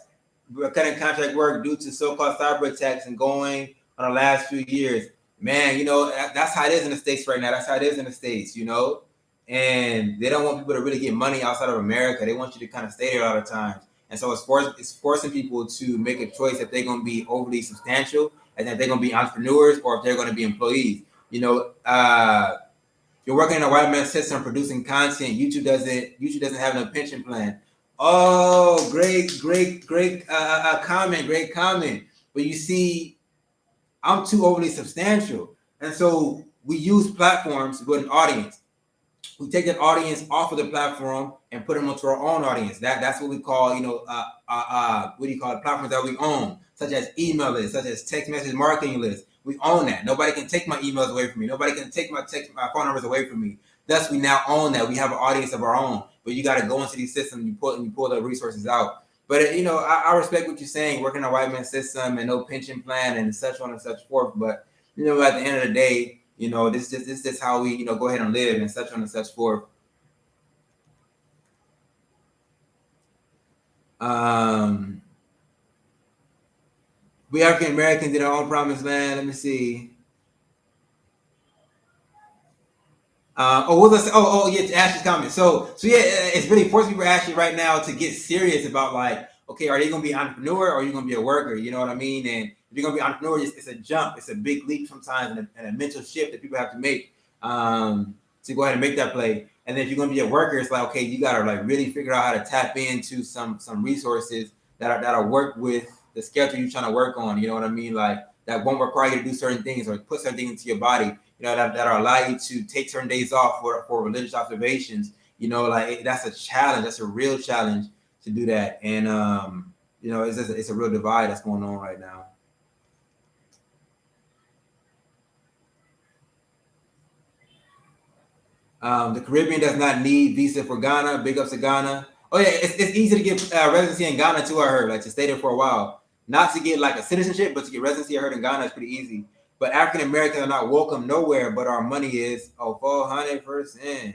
work due to so-called cyber attacks and going on the last few years. Man, that's how it is in the States right now. That's how it is in the States, and they don't want people to really get money outside of America. They want you to kind of stay there a lot of times. And so it's forcing people to make a choice if they're going to be overly substantial and if they're going to be entrepreneurs or if they're going to be employees. You're working in a white man's system producing content. YouTube doesn't have a pension plan. Oh, great comment. Great comment. But you see, I'm too overly substantial. And so we use platforms with an audience. We take that audience off of the platform and put them onto our own audience. That's what we call, what do you call it? Platforms that we own, such as email lists, such as text message marketing lists. We own that. Nobody can take my emails away from me. Nobody can take my phone numbers away from me. Thus, we now own that. We have an audience of our own. But you got to go into these systems and you pull the resources out. But I respect what you're saying, working in a white man system and no pension plan and such on and such forth. But at the end of the day, this is how we go ahead and live and such on and such forth. We African Americans in our own promised land. Let me see. Yeah, Ashley's comment. So yeah, it's really forcing people actually right now to get serious about like, okay, are they going to be an entrepreneur or are you going to be a worker? You know what I mean? And if you're going to be an entrepreneur, it's a jump. It's a big leap sometimes and a mental shift that people have to make to go ahead and make that play. And then if you're going to be a worker, it's like, okay, you got to like really figure out how to tap into some resources that'll work with the schedule you're trying to work on. You know what I mean? Like that won't require you to do certain things or put certain things into your body. That'll allow you to take certain days off for religious observations. Like that's a challenge. That's a real challenge to do that. And it's a real divide that's going on right now. The Caribbean does not need visa for Ghana. Big ups to Ghana. Oh yeah, it's easy to get residency in Ghana too. I heard like to stay there for a while, not to get like a citizenship, but to get residency. I heard in Ghana is pretty easy. But African Americans are not welcome nowhere, but our money is 400%.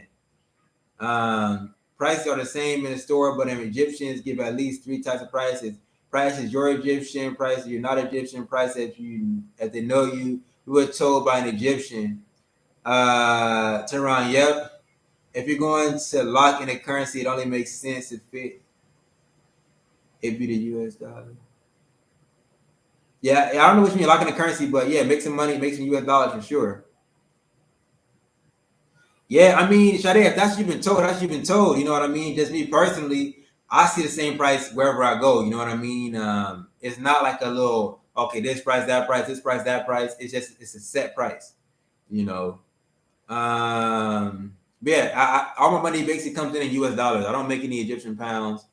prices are the same in the store, but in Egyptians give at least 3 types of prices. Price is your Egyptian, price is you're not Egyptian, price that you as they know you. We were told by an Egyptian. Turn around, yep. If you're going to lock in a currency, it only makes sense if it be the US dollar. Yeah, I don't know what you mean locking the currency, but yeah, make some money, make some US dollars for sure. Yeah, I mean, Sade, if that's what you've been told, that's what you've been told. You know what I mean? Just me personally, I see the same price wherever I go. You know what I mean? It's not like a little okay, this price, that price, this price, that price. It's a set price. You know. Yeah, all my money basically comes in US dollars. I don't make any Egyptian pounds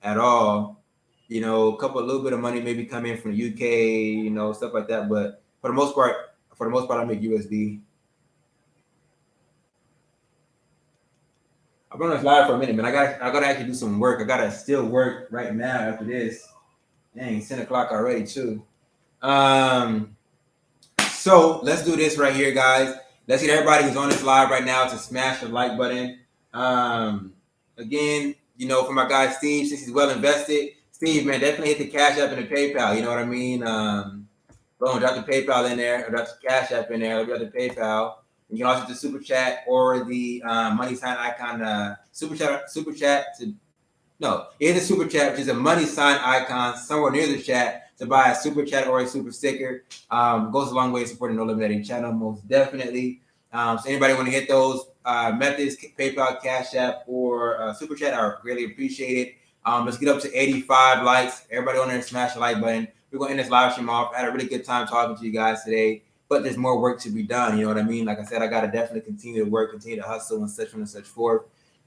at all. You know, a little bit of money maybe come in from the UK, you know, stuff like that. But for the most part, I make USD. I've been on this live for a minute, man. I gotta actually do some work. I gotta still work right now after this. Dang, it's 10 o'clock already too. Um, so let's do this right here, guys. Let's get everybody who's on this live right now to smash the like button. Again, you know, for my guy Steve, since he's well invested, Steve, man, definitely hit the Cash App and the PayPal. You know what I mean? Boom, drop the PayPal in there, or drop the Cash App in there, or drop the PayPal. You can also do super chat or the money sign icon. Super chat to no, it's a super chat, which is a money sign icon somewhere near the chat to buy a super chat or a super sticker. Goes a long way supporting No Limited channel, most definitely. So anybody want to hit those methods, PayPal, Cash App, or super chat, I greatly appreciate it. Let's get up to 85 likes. Everybody on there, smash the like button. We're going to end this live stream off. I had a really good time talking to you guys today, but there's more work to be done. You know what I mean? Like I said, I got to definitely continue to work, continue to hustle, and such on and such forth.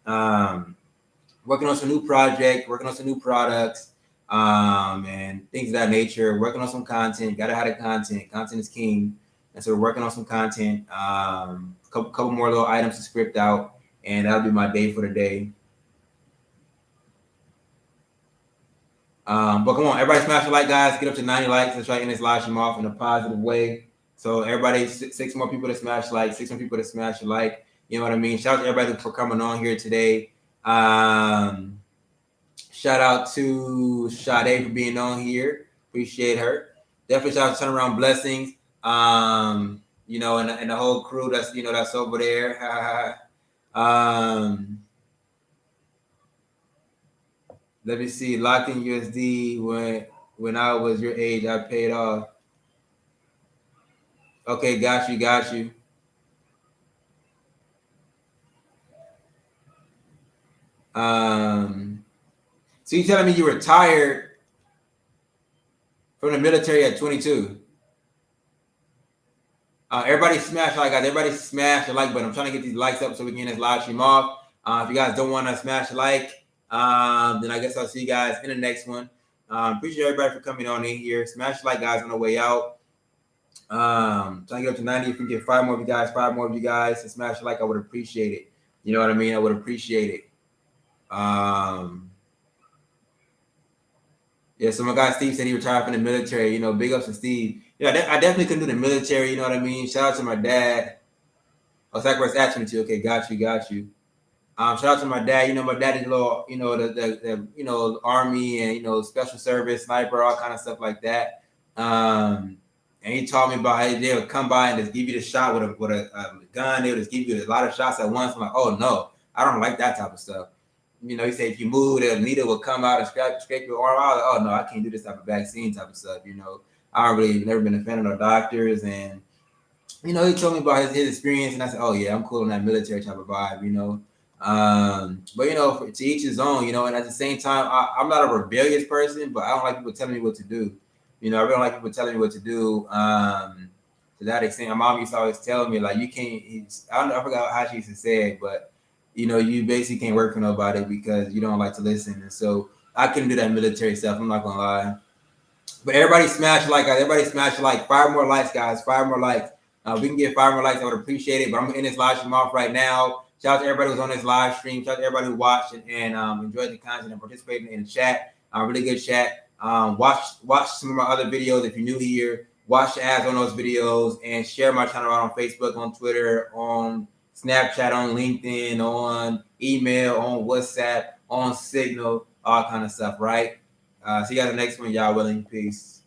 Working on some new projects, working on some new products, and things of that nature. Working on some content. Gotta have the content. Content is king, and so we're working on some content. Couple more little items to script out, and that'll be my day for the day. But come on, everybody smash the like, guys. Get up to 90 likes. Let's try to end this live stream off in a positive way. So everybody, 6 more people to smash like, 6 more people to smash the like. You know what I mean? Shout out to everybody for coming on here today. Shout out to Sade for being on here. Appreciate her. Definitely shout out to Turnaround Blessings. You know, and the whole crew that's that's over there. Let me see. Locked in USD when I was your age, I paid off. Okay, got you. So you telling me you retired from the military at 22? Everybody smash like guys. Everybody smash the like button. I'm trying to get these likes up so we can get this live stream off. If you guys don't want to smash the like, then I guess I'll see you guys in the next one. Appreciate everybody for coming on in here. Smash the like, guys, on the way out. Trying to get up to 90. If we get 5 more of you guys to smash the like, I would appreciate it. You know what I mean? I would appreciate it. Yeah, so my guy Steve said he retired from the military. You know, big ups to Steve. Yeah, I definitely couldn't do the military. You know what I mean? Shout out to my dad. Oh, Sacrifice at 22. Okay, got you. Shout out to my dad. You know, my dad is a little, you know, the Army and special service, sniper, all kind of stuff like that. And he taught me about how they would come by and just give you the shot with a gun. They would just give you a lot of shots at once. I'm like, oh no, I don't like that type of stuff. You know, he said if you move, the needle will come out and scrape your arm out. Like, oh no, I can't do this type of vaccine type of stuff. You know, I really never been a fan of no doctors, and he told me about his experience, and I said, oh yeah, I'm cool on that military type of vibe. But to each his own. And at the same time, I'm not a rebellious person, but I don't like people telling me what to do. I really don't like people telling me what to do. To that extent, my mom used to always tell me like, you can't. I forgot how she used to say it, but you basically can't work for nobody because you don't like to listen. And so I couldn't do that military stuff. I'm not gonna lie. But everybody smash like, guys. Everybody smash like 5 more likes, guys. 5 more likes. We can get 5 more likes. I would appreciate it. But I'm gonna end this live stream off right now. Shout out to everybody who's on this live stream. Shout out to everybody who watched and enjoyed the content and participated in the chat. Really good chat. Watch some of my other videos if you're new here. Watch the ads on those videos and share my channel out on Facebook, on Twitter, on Snapchat, on LinkedIn, on email, on WhatsApp, on Signal, all kind of stuff, right? See you guys in the next one. Y'all willing. Peace.